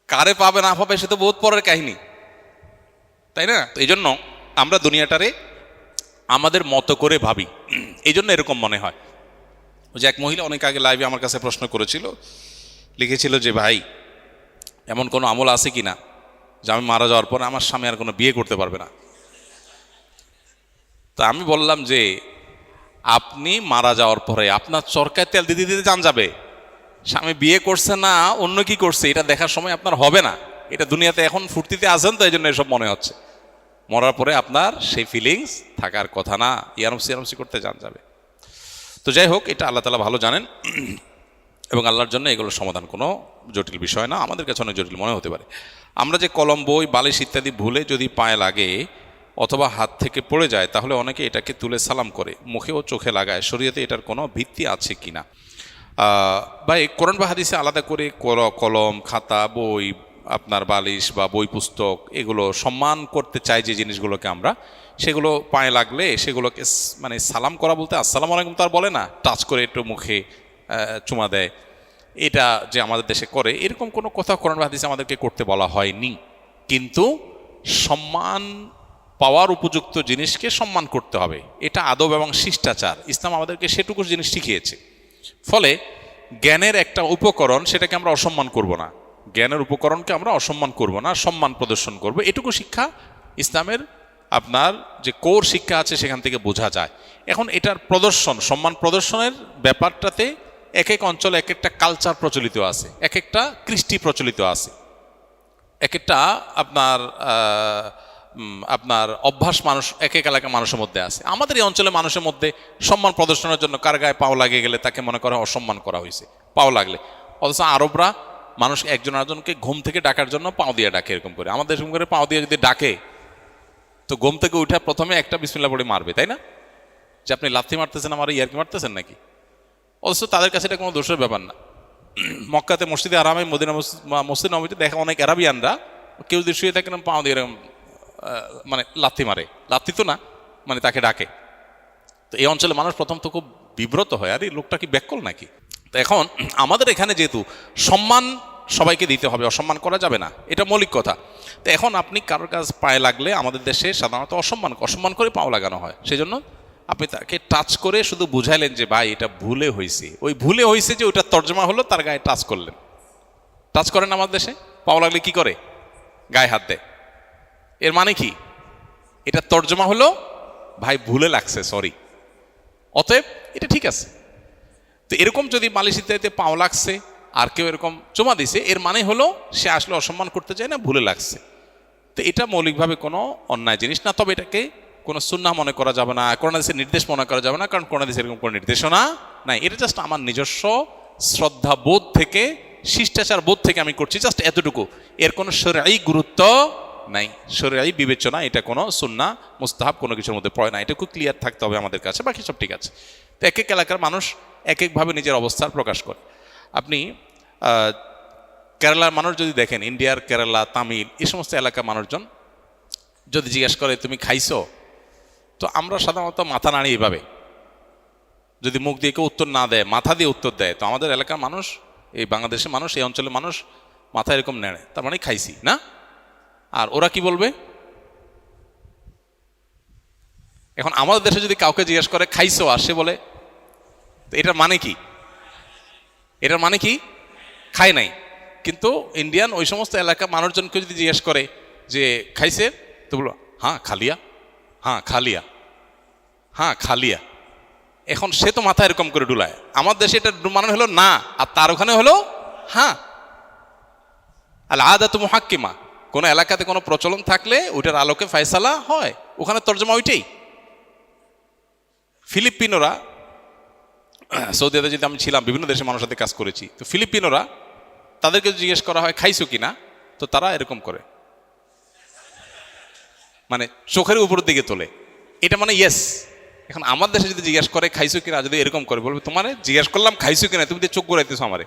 কারে পাবে না পাবে সে তো বহুত পরের কাহিনী, তাই না? তো এই জন্য আমরা দুনিয়াটারে আমাদের মতো করে ভাবি, এই জন্য এরকম মনে হয়। ওই যে এক মহিলা অনেক আগে লাইভে আমার কাছে প্রশ্ন করেছিল, লিখেছিল যে ভাই এমন কোনো আমল আছে কিনা যে আমি মারা যাওয়ার পরে আমার স্বামী আর কোনো বিয়ে করতে পারবে না। তা আমি বললাম যে আপনি মারা যাওয়ার পরে আপনার চরকায় তেল দিতে দিতে জান যাবে, স্বামী বিয়ে করছে না অন্য কি করছে এটা দেখার সময় আপনার হবে না। এটা দুনিয়াতে এখন ফুর্তিতে আছেন তো এই জন্য এসব মনে হচ্ছে, মরার পরে আপনার সেই ফিলিংস থাকার কথা না, ইয়ানফসি করতে জান যাবে। তো যাই হোক, এটা আল্লাহ তাআলা ভালো জানেন এবং আল্লাহর জন্য এগুলোর সমাধান কোনো জটিল বিষয় না, আমাদের কাছে অনেক জটিল মনে হতে পারে। আমরা যে কলম, বই, বালিশ ইত্যাদি ভুলে যদি পায়ে লাগে অথবা হাত থেকে পড়ে যায়, তাহলে অনেকে এটাকে তুলে সালাম করে, মুখে ও চোখে লাগায়। শরীয়তে এটার কোনো ভিত্তি আছে কিনা? বা এই কোরআন বা হাদিসে আলাদা করে কলম, খাতা, বই, আপনার বালিশ বা বই পুস্তক এগুলো সম্মান করতে চাই যে জিনিসগুলোকে আমরা, সেগুলো পায়ে লাগলে সেগুলোকে মানে সালাম করা বলতে আসসালামু আলাইকুম তো আর বলে না, টাচ করে একটু মুখে চুমা দেয়, এটা যে আমাদের দেশে করে, এরকম কোনো কথা কোরআন বা হাদিসে আমাদেরকে করতে বলা হয়নি। কিন্তু সম্মান পাওয়ার উপযুক্ত জিনিসকে সম্মান করতে হবে, এটা আদব এবং শিষ্টাচার। ইসলাম আমাদেরকে সেটুকু জিনিস শিখিয়েছে। ফলে জ্ঞানের একটা উপকরণ, সেটাকে আমরা অসম্মান করব না, জ্ঞানের উপকরণকে আমরা অসম্মান করব না, সম্মান প্রদর্শন করব, এটুকু শিক্ষা ইসলামের আপনার যে কোর শিক্ষা আছে সেখান থেকে বোঝা যায়। এখন এটার প্রদর্শন, সম্মান প্রদর্শনের ব্যাপারটাতে এক এক অঞ্চলে এক একটা কালচার প্রচলিত আছে, এক একটা কৃষ্টি প্রচলিত আছে, এক একটা আপনার অভ্যাস মানুষ এক এক এলাকার মানুষের মধ্যে আছে। আমাদের এই অঞ্চলে মানুষের মধ্যে সম্মান প্রদর্শনের জন্য কার গায়ে পাও লাগে গেলে তাকে মনে করা অসম্মান করা হয়েছে, পাও লাগলে। অথচ আরবরা মানুষ একজন আরেকজনকে ঘুম থেকে ডাকার জন্য পাও দিয়ে ডাকে, এরকম করে। আমাদের এরকম করে পাও দিয়ে যদি ডাকে, তো ঘুম থেকে উঠে প্রথমে একটা বিসমিল্লাহ পড়ে মারবে, তাই না? যে আপনি লাথি মারতেছেন, আমার ইয়ারকি মারতেছেন নাকি? অথচ তাদের কাছে এটা কোনো দোষের ব্যাপার না। মক্কাতে মসজিদে আরামে, মদিনা মসজিদ নবীতে দেখা অনেক আরাবিয়ানরা কেউ যদি শুয়ে থাকেন পাও দিয়ে এরকম মানে লাথি মারে, লাথি তো না, মানে তাকে ডাকে। তো এই অঞ্চলে মানুষ প্রথম তো খুব বিব্রত হয়, আরে লোকটা কি ব্যাককল নাকি? তো এখন আমাদের এখানে যেহেতু সম্মান সবাইকে দিতে হবে, অসম্মান করা যাবে না, এটা মৌলিক কথা। তো এখন আপনি কারোর কাছে পায়ে লাগলে আমাদের দেশে সাধারণত অসম্মান করে পাও লাগানো হয়। সেই জন্য আপনি তাকে টাচ করে শুধু বুঝাইলেন যে ভাই এটা ভুলে হয়েছে, ওই ভুলে হয়েছে যে ওইটা তর্জমা হলো তার গায়ে টাচ করলেন। টাচ করেন আমাদের দেশে, পাও লাগলে কি করে? গায়ে হাত দেয়। এর মানে কি? এটা তর্জমা হলো ভাই ভুলে লাগছে, সরি, অতএব এটা ঠিক আছে। তো এরকম যদি বালিশ ইত্যাদিতে পাও লাগছে আর কেউ এরকম চুমা দিছে, এর মানে হলো সে আসলে অসম্মান করতে চায় না, ভুলে লাগছে। তো এটা মৌলিকভাবে কোনো অন্যায় জিনিস না, তবে এটাকে কোনো সুন্নাহ মনে করা যাবে না, কোরআন হাদিসের নির্দেশ মনে করা যাবে না, কারণ কোরআন হাদিসের এরকম কোনো নির্দেশনা নাই। এটা জাস্ট আমার নিজস্ব শ্রদ্ধা বোধ থেকে, শিষ্টাচার বোধ থেকে আমি করছি, জাস্ট এতটুকু। এর কোনো শরঈ গুরুত্ব নাই, শরঈ বিবেচনা এটা কোনো সুন্নাহ মুস্তাহাব কোনো কিছুর মধ্যে পড়ে না, এটা খুব ক্লিয়ার থাকতে হবে আমাদের কাছে। বাকি সব ঠিক আছে। তো এক এক এলাকার মানুষ এক একভাবে নিজের অবস্থার প্রকাশ করে। আপনি কেরালার মানুষ যদি দেখেন, ইন্ডিয়ার কেরালা, তামিল, এই সমস্ত এলাকার মানুষজন যদি জিজ্ঞেস করে তুমি খাইছো, তো আমরা সাধারণত মাথা নাড়ি এভাবে, যদি মুখ দিয়ে কেউ উত্তর না দেয় মাথা দিয়ে উত্তর দেয়। তো আমাদের এলাকার মানুষ, এই বাংলাদেশের মানুষ, এই অঞ্চলের মানুষ মাথা এরকম নেড়ে, তার মানে খাইছি না। আর ওরা কি বলবে? এখন আমাদের দেশে যদি কাউকে জিজ্ঞেস করে খাইছো, আর সে বলে, এটার মানে কি? এটার মানে কি? খায় নাই। কিন্তু ইন্ডিয়ান ওই সমস্ত এলাকার মানুষজনকে যদি জিজ্ঞেস করে যে খাইছে, তো বলবো হ্যাঁ খালিয়া, হ্যাঁ খালিয়া, হ্যাঁ খালিয়া। এখন সে তো মাথা এরকম করে ডুলায়। আমার দেশে এটা মানে হলো না, আর তার ওখানে হলো হ্যাঁ। আল আদাত মুহাক্কিমা, কোনো এলাকাতে কোনো প্রচলন থাকলে ওইটার আলোকে ফয়সালা হয়, ওখানে তর্জমা ওইটাই। ফিলিপিনোরা, সৌদি আরবে যদি আমি ছিলাম, বিভিন্ন দেশের মানুষের সাথে কাজ করেছি, তো ফিলিপিনোরা তাদেরকে জিজ্ঞেস করা হয় খাইছো কিনা, তো তারা এরকম করে, মানে চোখের উপরের দিকে তোলে, এটা মানে ইয়েস। এখন আমার দেশে যদি জিজ্ঞেস করে খাইছো কিনা, যদি এরকম করে বলবে তোমার জিজ্ঞেস করলাম খাইছো কিনা, তুমি চোখ ঘুরাইতেছো আমারে।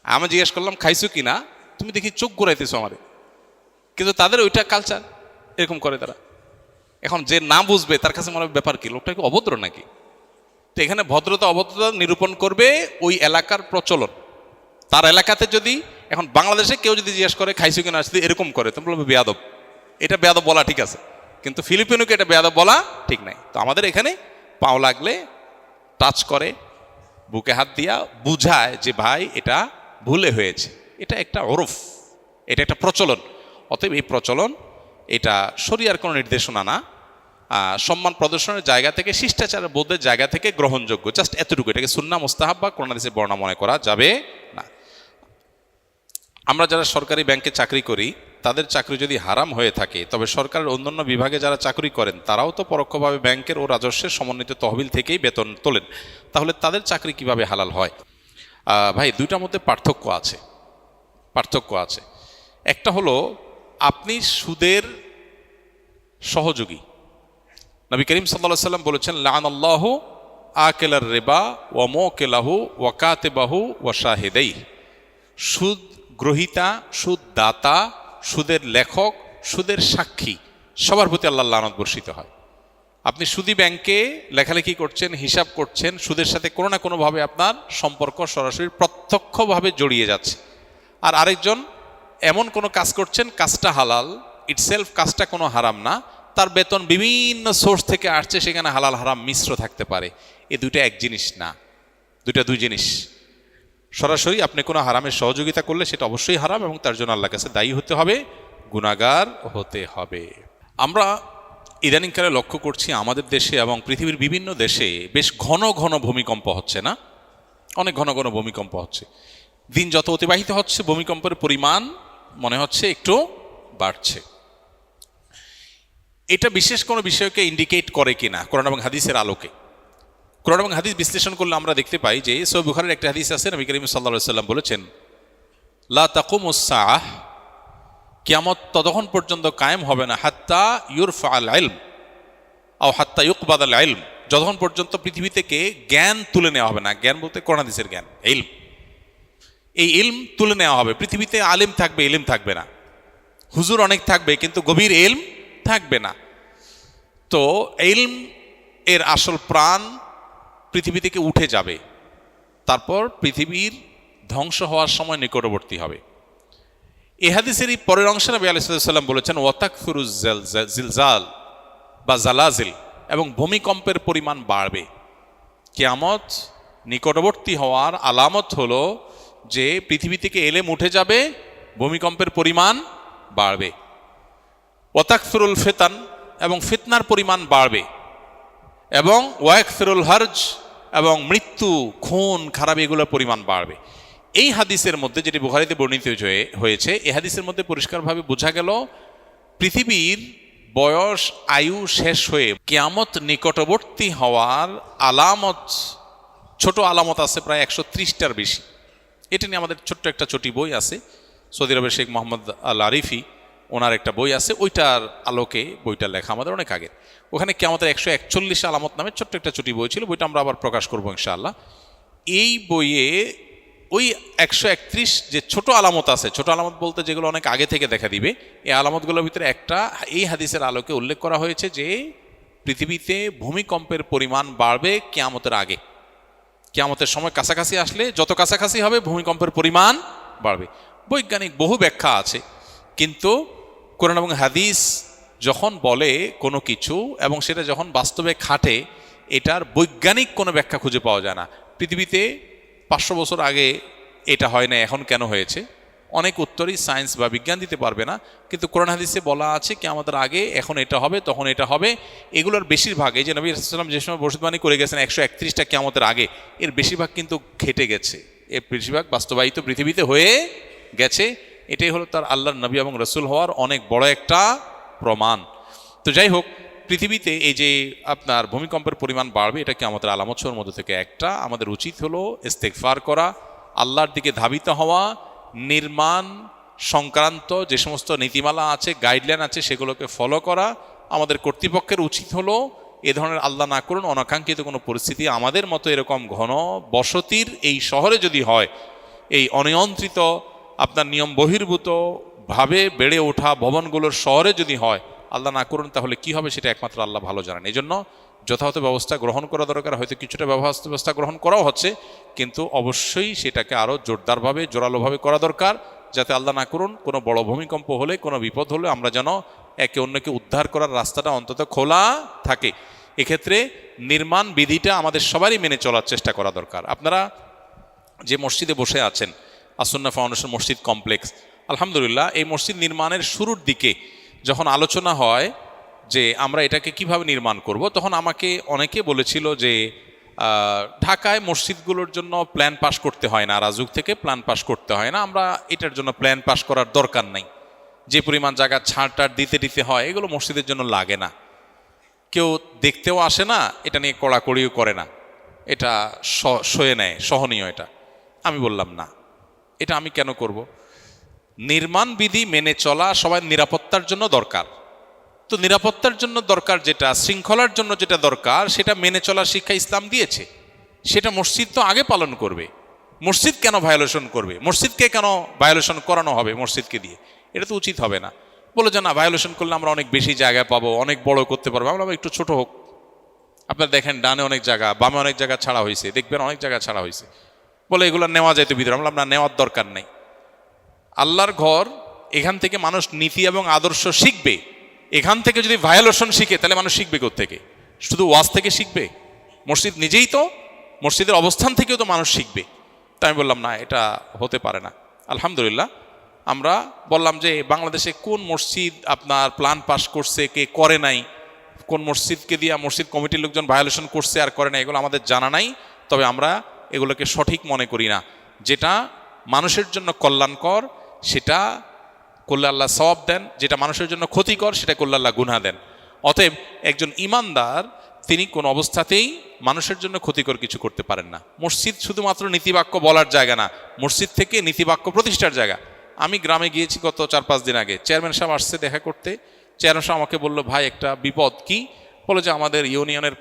আমি জিজ্ঞেস করলাম খাইছো কিনা, তুমি দেখি চোখ ঘুরাইতেছো আমারে। কিন্তু তাদের ওইটা কালচার, এরকম করে তারা। এখন যে না বুঝবে তার কাছে মনে হবে ব্যাপার কি, লোকটা কি অভদ্র নাকি? তো এখানে ভদ্রতা অভদ্রতা নিরূপণ করবে ওই এলাকার প্রচলন। তার এলাকাতে যদি, এখন বাংলাদেশে কেউ যদি জিজ্ঞেস করে খাইছো কিনা, যদি এরকম করে, তুমি বলবে বেয়াদব। এটা বেয়াদব বলা ঠিক আছে, কিন্তু ফিলিপিনোকে এটা বেয়াদব বলা ঠিক নাই। তো আমাদের এখানে পাও লাগলে টাচ করে, বুকে হাত দিয়া বুঝায় যে ভাই এটা ভুলে হয়েছে। এটা একটা ওরফ, এটা একটা প্রচলন। অতএব এই প্রচলন এটা শরিয়ার কোনো নির্দেশনা না, সম্মান প্রদর্শনের জায়গা থেকে, শিষ্টাচারের বোধের জায়গা থেকে গ্রহণযোগ্য, জাস্ট এতটুকু। এটাকে সুন্নাহ মুস্তাহাব বা কোরআন হাদিসের বর্ণনা মনে করা যাবে না। আমরা যারা সরকারি ব্যাংকে চাকরি করি, তাদের চাকরি যদি হারাম হয়ে থাকে, তবে সরকারের অন্যান্য বিভাগে যারা চাকরি করেন তারাও তো পরোক্ষভাবে ব্যাংকের ও রাজস্বের সমন্বিত তহবিল থেকেই বেতন তোলেন, তাহলে তাদের চাকরি কিভাবে হালাল হয়? ভাই, দুইটার মধ্যে পার্থক্য আছে। একটা হলো আপনি সুদের সহযোগী। নবী করিম সাল্লাল্লাহু আলাইহি সাল্লাম বলেছেন, লাআনাল্লাহু আকিলার রিবা ওয়া মুকিলাহু ওয়া কাতিবাহু ওয়া শাহিদাইহি। সুদ গ্রহীতা, সুদ দাতা, সুদের লেখক, সুদের সাক্ষী, সবার প্রতি আল্লাহর লানত বর্ষিত হয়। আপনি সুদী ব্যাংকে লেখালেখি করছেন, হিসাব করছেন, সুদের সাথে কোনো না কোনোভাবে আপনার সম্পর্ক সরাসরি প্রত্যক্ষভাবে জড়িয়ে যাচ্ছে। আর আরেকজন এমন কোনো কাজ করছেন, কাজটা হালাল ইটসেলফ, কাজটা কোনো হারাম না, তার বেতন বিভিন্ন সোর্স থেকে আসছে, সেখানে হালাল হারাম মিশ্র থাকতে পারে। এই দুইটা এক জিনিস না, দুই জিনিস। সরাসরি আপনি কোনো হারামের সহযোগিতা করলে সেটা অবশ্যই হারাম এবং তার জন্য আল্লাহর কাছে দায়ী হতে হবে, গুনাহগার হতে হবে। আমরা ইদানিংকালে লক্ষ্য করছি আমাদের দেশে এবং পৃথিবীর বিভিন্ন দেশে বেশ ঘন ঘন ভূমিকম্প হচ্ছে না? অনেক ঘন ঘন ভূমিকম্প হচ্ছে। দিন যত অতিবাহিত হচ্ছে ভূমিকম্পের পরিমাণ মনে হচ্ছে একটু বাড়ছে। এটা বিশেষ কোনো বিষয়কে ইন্ডিকেট করে কিনা কোরআন এবং হাদিসের আলোকে? কোরআন এবং হাদিস বিশ্লেষণ করলে আমরা দেখতে পাই যে সহিহ বুখারীর একটা হাদিস আছে, নবী করিম সাল্লাল্লাহু আলাইহি সাল্লাম বলেছেন, লা তাকুমুস সাআহ, কিয়ামত ততক্ষণ পর্যন্ত কায়েম হবে না, হাত্তা ইউরফাআল ইলম আও হাত্তা ইউকবাদাল ইলম, যতক্ষণ পর্যন্ত পৃথিবী থেকে জ্ঞান তুলে নেওয়া হবে না। জ্ঞান বলতে কোরআন হাদিসের জ্ঞান, ইলম। এই ইলম তুলে নেওয়া হবে। পৃথিবীতে আলিম থাকবে, ইলম থাকবে না। হুজুর অনেক থাকবে, কিন্তু গভীর ইলম থাকবে না। তো ইলম এর আসল প্রাণ পৃথিবী থেকে উঠে যাবে, তারপর পৃথিবীর ধ্বংস হওয়ার সময় নিকটবর্তী হবে। এ হাদিসের এই পরের অংশে নবী আলাইহিস সালাম বলেছেন, ওয়াতাকফিরুজ জিলজাল বা জালাজিল, এবং ভূমিকম্পের পরিমাণ বাড়বে। কিয়ামত নিকটবর্তী হওয়ার আলামত হলো যে পৃথিবী থেকে এলেম উঠে যাবে, ভূমিকম্পের পরিমাণ বাড়বে। ওয়াতাকফিরুল ফিতান, এবং ফিতনার পরিমাণ বাড়বে, এবং ওয়াকফিরুল হারজ, এবং মৃত্যু, খুন খারাপ এগুলোর পরিমাণ বাড়বে। এই হাদিসের মধ্যে, যেটি বুখারীতে বর্ণিত হয়েছে, এই হাদিসের মধ্যে পরিষ্কারভাবে বোঝা গেল পৃথিবীর বয়স, আয়ু শেষ হয়ে কিয়ামত নিকটবর্তী হওয়ার আলামত, ছোট আলামত আছে প্রায় 130টার বেশি। এটা নিয়ে আমাদের ছোট্ট একটা ছোটি বই আছে, সৌদি আরবের শেখ মোহাম্মদ আল আরিফি, ওনার একটা বই আছে, ওইটার আলোকে বইটা লেখা আমাদের অনেক আগে। ওখানে কিয়ামতের 141 আলামত নামে ছোট্ট একটা ছোটি বই ছিল, বইটা আমরা আবার প্রকাশ করবো ইনশাআল্লাহ। এই বইয়ে ওই 131 যে ছোট আলামত আছে, ছোট আলামত বলতে যেগুলো অনেক আগে থেকে দেখা দিবে, এই আলামতগুলোর ভিতরে একটা এই হাদিসের আলোকে উল্লেখ করা হয়েছে যে পৃথিবীতে ভূমিকম্পের পরিমাণ বাড়বে কিয়ামতের আগে। কিয়ামতের সময় কাছাকাছি আসলে যত কাছাকাছি হবে ভূমিকম্পের পরিমাণ বাড়বে। বৈজ্ঞানিক বহু ব্যাখ্যা আছে, কিন্তু কোরআন এবং হাদিস যখন বলে কোনো কিছু এবং সেটা যখন বাস্তবে খাটে, এটার বৈজ্ঞানিক কোনো ব্যাখ্যা খুঁজে পাওয়া যায় না। পৃথিবীতে 500 বছর আগে এটা হয় না, এখন কেন হয়েছে? অনেক উত্তরই সায়েন্স বা বিজ্ঞান দিতে পারবে না, কিন্তু কোরআন হাদিসে বলা আছে কি আমাদের আগে এখন এটা হবে, তখন এটা হবে। এগুলোর বেশিরভাগ, এই যে নবী সাল্লাল্লাহু আলাইহি ওয়াসাল্লাম যে সময় ভবিষ্যদ্বাণী করে গেছেন 131টা কিয়ামতের আগে, এর বেশিরভাগ কিন্তু ঘটে গেছে, এর বেশিরভাগ বাস্তবায়িত পৃথিবীতে হয়ে গেছে। এটাই হলো তার আল্লাহর নবী এবং রসুল হওয়ার অনেক বড় একটা প্রমাণ। তো যাই হোক, পৃথিবীতে এই যে আপনার ভূমিকম্পের পরিমাণ বাড়বে, এটা কিয়ামতের আলামতের মধ্যে থেকে একটা। আমাদের উচিত হলো ইস্তেগফার করা, আল্লাহর দিকে ধাবিত হওয়া, নির্মাণ সংক্রান্ত যে সমস্ত নীতিমালা আছে, গাইডলাইন আছে, সেগুলোকে ফলো করা। আমাদের কর্তৃপক্ষের উচিত হলো এ ধরনের, আল্লাহ না করুন, অনাকাঙ্ক্ষিত কোনো পরিস্থিতি আমাদের মতো এরকম ঘন বসতির এই শহরে যদি হয়, এই অনিয়ন্ত্রিত আপনার নিয়ম বহির্ভূত ভাবে বেড়ে ওঠা ভবনগুলোর শহরে যদি হয়, আল্লাহ না করুন, তাহলে কি হবে সেটা একমাত্র আল্লাহ ভালো জানেন। এই জন্য যথাযথ ব্যবস্থা গ্রহণ করা দরকার। হয়তো কিছুটা ব্যবস্থা গ্রহণ করাও হচ্ছে, কিন্তু অবশ্যই সেটাকে আরও জোরদারভাবে, জোরালোভাবে করা দরকার, যাতে আল্লাহ না করুন কোনো বড় ভূমিকম্প হলে, কোনো বিপদ হলে আমরা যেন একে অন্যকে উদ্ধার করার রাস্তাটা অন্তত খোলা থাকে। এক্ষেত্রে নির্মাণ বিধিটা আমাদের সবারই মেনে চলার চেষ্টা করা দরকার। আপনারা যে মসজিদে বসে আছেন, আসুন্নাহ ফাউন্ডেশন মসজিদ কমপ্লেক্স, আলহামদুলিল্লাহ, এই মসজিদ নির্মাণের শুরুর দিকে যখন আলোচনা হয় যে আমরা এটাকে কিভাবে নির্মাণ করব, তখন আমাকে অনেকে বলেছিল যে ঢাকায় মসজিদগুলোর জন্য প্ল্যান পাস করতে হয় না, রাজুক থেকে প্ল্যান পাস করতে হয় না, আমরা এটার জন্য প্ল্যান পাস করার দরকার নাই। যে পরিমাণ জায়গা ছাড় দিতে হয়, এগুলো মসজিদের জন্য লাগে না। কেউ দেখতেও আসে না, এটা নিয়ে কড়াকড়িও করে না, এটা সয়ে নেয়, সহনীয়। এটা আমি বললাম না, এটা আমি কেন করব? নির্মাণ বিধি মেনে চলা সবাই নিরাপত্তার জন্য দরকার। তো নিরাপত্তার জন্য দরকার যেটা, শৃঙ্খলার জন্য যেটা দরকার, সেটা মেনে চলার শিক্ষা ইসলাম দিয়েছে। সেটা মসজিদ তো আগে পালন করবে। মসজিদ কেন ভায়োলেশন করবে? মসজিদকে কেন ভায়োলেশন করানো হবে মসজিদকে দিয়ে? এটা তো উচিত হবে না। বলে যে না, ভায়োলেশন করলে আমরা অনেক বেশি জায়গা পাবো, অনেক বড় করতে পারবো। আমরা একটু ছোট হোক। আপনারা দেখেন ডানে অনেক জায়গা, বামে অনেক জায়গা ছাড়া হয়েছে, দেখবেন অনেক জায়গা ছাড়া হয়েছে। বলে এগুলো নেওয়া যায় তো ভিতরে। আমরা নেওয়ার দরকার নেই। আল্লাহর ঘর, এখান থেকে মানুষ নীতি এবং আদর্শ শিখবে। এখান থেকে যদি ভায়োলেশন শিখে, তাহলে মানুষ শিখবে কোত্থেকে? শুধু ওয়াজ থেকে শিখবে? মসজিদ নিজেই তো, মসজিদের অবস্থান থেকেও তো মানুষ শিখবে। তাই আমি বললাম না, এটা হতে পারে না। আলহামদুলিল্লাহ আমরা বললাম যে বাংলাদেশে কোন মসজিদ আপনার প্ল্যান পাস করছে, কে করে নাই, কোন মসজিদকে দিয়ে মসজিদ কমিটির লোকজন ভায়োলেশন করছে আর করে নাই, এগুলো আমাদের জানা নাই। তবে আমরা এগুলোকে সঠিক মনে করি না। যেটা মানুষের জন্য কল্যাণকর সেটা করলে আল্লাহ সওয়াব দেন, যেটা মানুষের জন্য ক্ষতিকর সেটা করলে আল্লাহ গুনাহ দেন। অতএব একজন ঈমানদার তিনি কোন অবস্থাতেই মানুষের জন্য ক্ষতিকর কিছু করতে পারেন না। মসজিদ শুধুমাত্র নীতিবাক্য বলার জায়গা না, মসজিদ থেকে নীতিবাক্য প্রতিষ্ঠার জায়গা। আমি গ্রামে গিয়েছি গত 4-5 দিন আগে, চেয়ারম্যান সাহেব আসছে দেখা করতে। চেয়ারম্যান সাহেব আমাকে বলল, ভাই একটা বিপদ। কি? বলে যে আমাদের ইউনিয়নের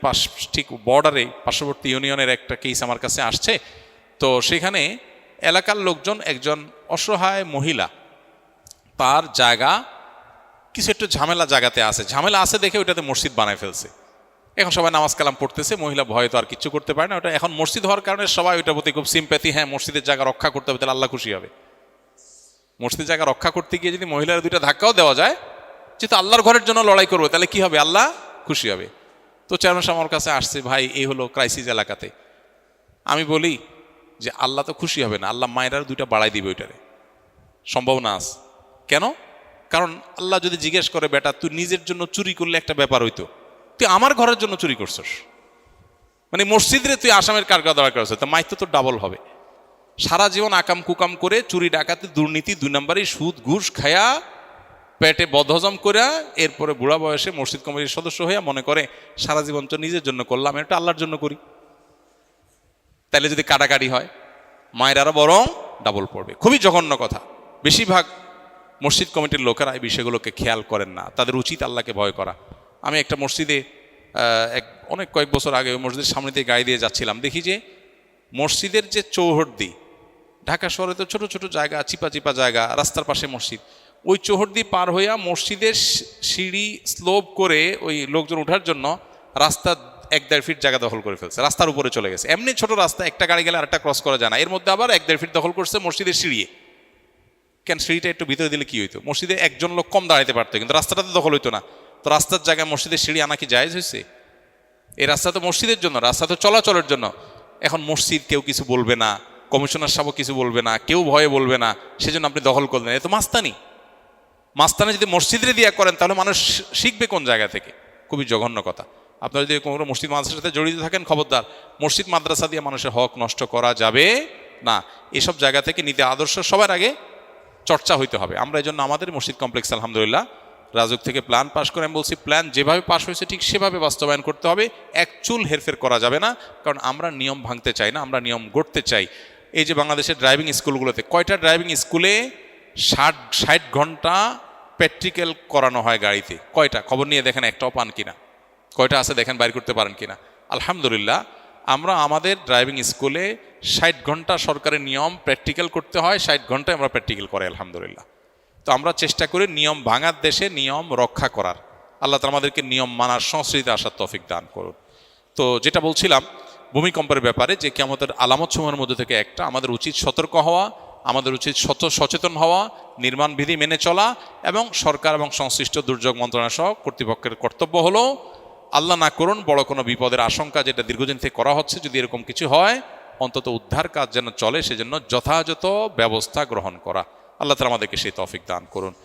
ঠিক বর্ডারে পার্শ্ববর্তী ইউনিয়নের একটা কেস আমার কাছে আসছে। তো সেখানে এলাকার লোকজন, একজন অসহায় মহিলা, তার জায়গা কিছু একটু ঝামেলা জায়গাতে আছে, ঝামেলা আছে দেখে ওইটাতে মসজিদ বানায় ফেলছে। এখন সবাই নামাজ কালাম পড়তেছে, মহিলা ভয়ে তো আর কিছু করতে পারে না। ওটা এখন মসজিদ হওয়ার কারণে সবাই ওইটার প্রতি খুব সিম্প্যাথি। হ্যাঁ, মসজিদের জায়গা রক্ষা করতে হবে, তাহলে আল্লাহ খুশি হবে। মসজিদের জায়গা রক্ষা করতে গিয়ে যদি মহিলার 2টা ধাক্কাও দেওয়া যায়, যেহেতু আল্লাহর ঘরের জন্য লড়াই করবো, তাহলে কি হবে? আল্লাহ খুশি হবে। তো চেয়ারম্যান সাহেব আমার কাছে আসছে, ভাই এই হলো ক্রাইসিস এলাকাতে। আমি বলি যে আল্লাহ তো খুশি হবে না, আল্লাহ মায়েরার 2টা বাড়াই দিবে, ওইটারে সম্ভাবনা আছে। কেন? কারণ আল্লাহ যদি জিজ্ঞেস করে, বেটা তুই নিজের জন্য চুরি করলে একটা ব্যাপার হইতো, তুই আমার ঘরের জন্য চুরি করছস, মানে মসজিদে তুই আসামের কারগা দরকার আছে, তো মাইতো তো ডাবল হবে। সারা জীবন আকাম কুকাম করে, চুরি ডাকাতি দুর্নীতি 2 নম্বরই সুদ ঘুষ খায়া পেটে বদহজম করে, এরপরে বুড়া বয়সে মসজিদ কমিটির সদস্য হইয়া মনে করে সারা জীবন তো নিজের জন্য করলাম, এটা আল্লাহর জন্য করি। তাইলে যদি কাটাকাটি হয়, মায়ের আরো বরং ডাবল পড়বে। খুবই জঘন্য কথা। বেশিরভাগ মসজিদ কমিটির লোকেরা এই বিষয়গুলোকে খেয়াল করেন না। তাদের উচিত আল্লাহকে ভয় করা। আমি একটা মসজিদে অনেক কয়েক বছর আগে ওই মসজিদের সামনে দিয়ে গাড়ি দিয়ে যাচ্ছিলাম, দেখি যে মসজিদের যে চৌহদ্দি, ঢাকা শহরে তো ছোট ছোট জায়গা, চিপা চিপা জায়গা, রাস্তার পাশে মসজিদ, ওই চৌহদ্দি পার হইয়া মসজিদের সিঁড়ি স্লোপ করে ওই লোকজন ওঠার জন্য রাস্তা 1-1.5 ফিট জায়গা দখল করে ফেলছে, রাস্তার উপরে চলে গেছে। এমনি ছোট রাস্তা, একটা গাড়ি গেলে আরেকটা ক্রস করা যায় না, এর মধ্যে আবার 1-1.5 ফিট দখল করছে মসজিদের সিঁড়িয়ে। কেন? সিঁড়িটা একটু ভিতরে দিলে কি হইতো? মসজিদে একজন লোক কম দাঁড়াইতে পারতো, কিন্তু রাস্তাটাতে দখল হইতো না। তো রাস্তার জায়গায় মসজিদের সিঁড়ি আনা কি জায়েজ হয়েছে? এই রাস্তা তো মসজিদের জন্য, রাস্তা তো চলাচলের জন্য। এখন মসজিদ কেউ কিছু বলবে না, কমিশনার সাহেব কিছু বলবে না, কেউ ভয়ে বলবে না, সেজন্য আপনি দখল করলেন। এ তো মাস্তানি। মাস্তানি যদি মসজিদে দিয়া করেন, তাহলে মানুষ শিখবে কোন জায়গা থেকে? খুবই জঘন্য কথা। আপনারা যদি কোনো মসজিদ মাদ্রাসার সাথে জড়িত থাকেন, খবরদার, মসজিদ মাদ্রাসা দিয়ে মানুষের হক নষ্ট করা যাবে না। এসব জায়গা থেকে নীতি আদর্শ সবার আগে চর্চা হইতে হবে। আমরা এই জন্য আমাদের মসজিদ কমপ্লেক্স আলহামদুলিল্লাহ রাজুক থেকে প্ল্যান পাস করে, আমি বলছি প্ল্যান যেভাবে পাস হয়েছে ঠিক সেভাবে বাস্তবায়ন করতে হবে, এক চুল হেরফের করা যাবে না। কারণ আমরা নিয়ম ভাঙতে চাই না, আমরা নিয়ম গড়তে চাই। এই যে বাংলাদেশের ড্রাইভিং স্কুলগুলোতে, কয়টা ড্রাইভিং স্কুলে 60 ঘন্টা প্র্যাকটিক্যাল করানো হয় গাড়িতে? কয়টা? খবর নিয়ে দেখেন, একটাও পান কিনা? কয়টা আছে দেখেন, বাইর করতে পারেন কিনা? আলহামদুলিল্লাহ আমরা আমাদের ড্রাইভিং স্কুলে 60 ঘন্টা সরকারের নিয়ম প্র্যাকটিক্যাল করতে হয়, 60 ঘন্টায় আমরা প্র্যাকটিক্যাল করি আলহামদুলিল্লাহ। তো আমরা চেষ্টা করি নিয়ম ভাঙার দেশে নিয়ম রক্ষা করার। আল্লাহ তাআলা আমাদেরকে নিয়ম মানার সংস্কৃতিতে আসার তৌফিক দান করুন। তো যেটা বলছিলাম ভূমিকম্পের ব্যাপারে, যে কিয়ামতের আলামত সমূহের মধ্যে থেকে একটা, আমাদের উচিত সতর্ক হওয়া, আমাদের উচিত সচেতন হওয়া, নির্মাণ বিধি মেনে চলা, এবং সরকার এবং সংশ্লিষ্ট দুর্যোগ মন্ত্রণালয় সহ কর্তৃপক্ষের কর্তব্য হলো আল্লাহ না করুন বড় কোনো বিপদের আশঙ্কা যেটা দীর্ঘদিন থেকে করা হচ্ছে, যদি এরকম কিছু হয় অন্তত উদ্ধার কাজ যেন চলে, সেজন্য যথাযথ ব্যবস্থা গ্রহণ করা। আল্লাহ তাআলা আমাদেরকে সেই তৌফিক দান করুন।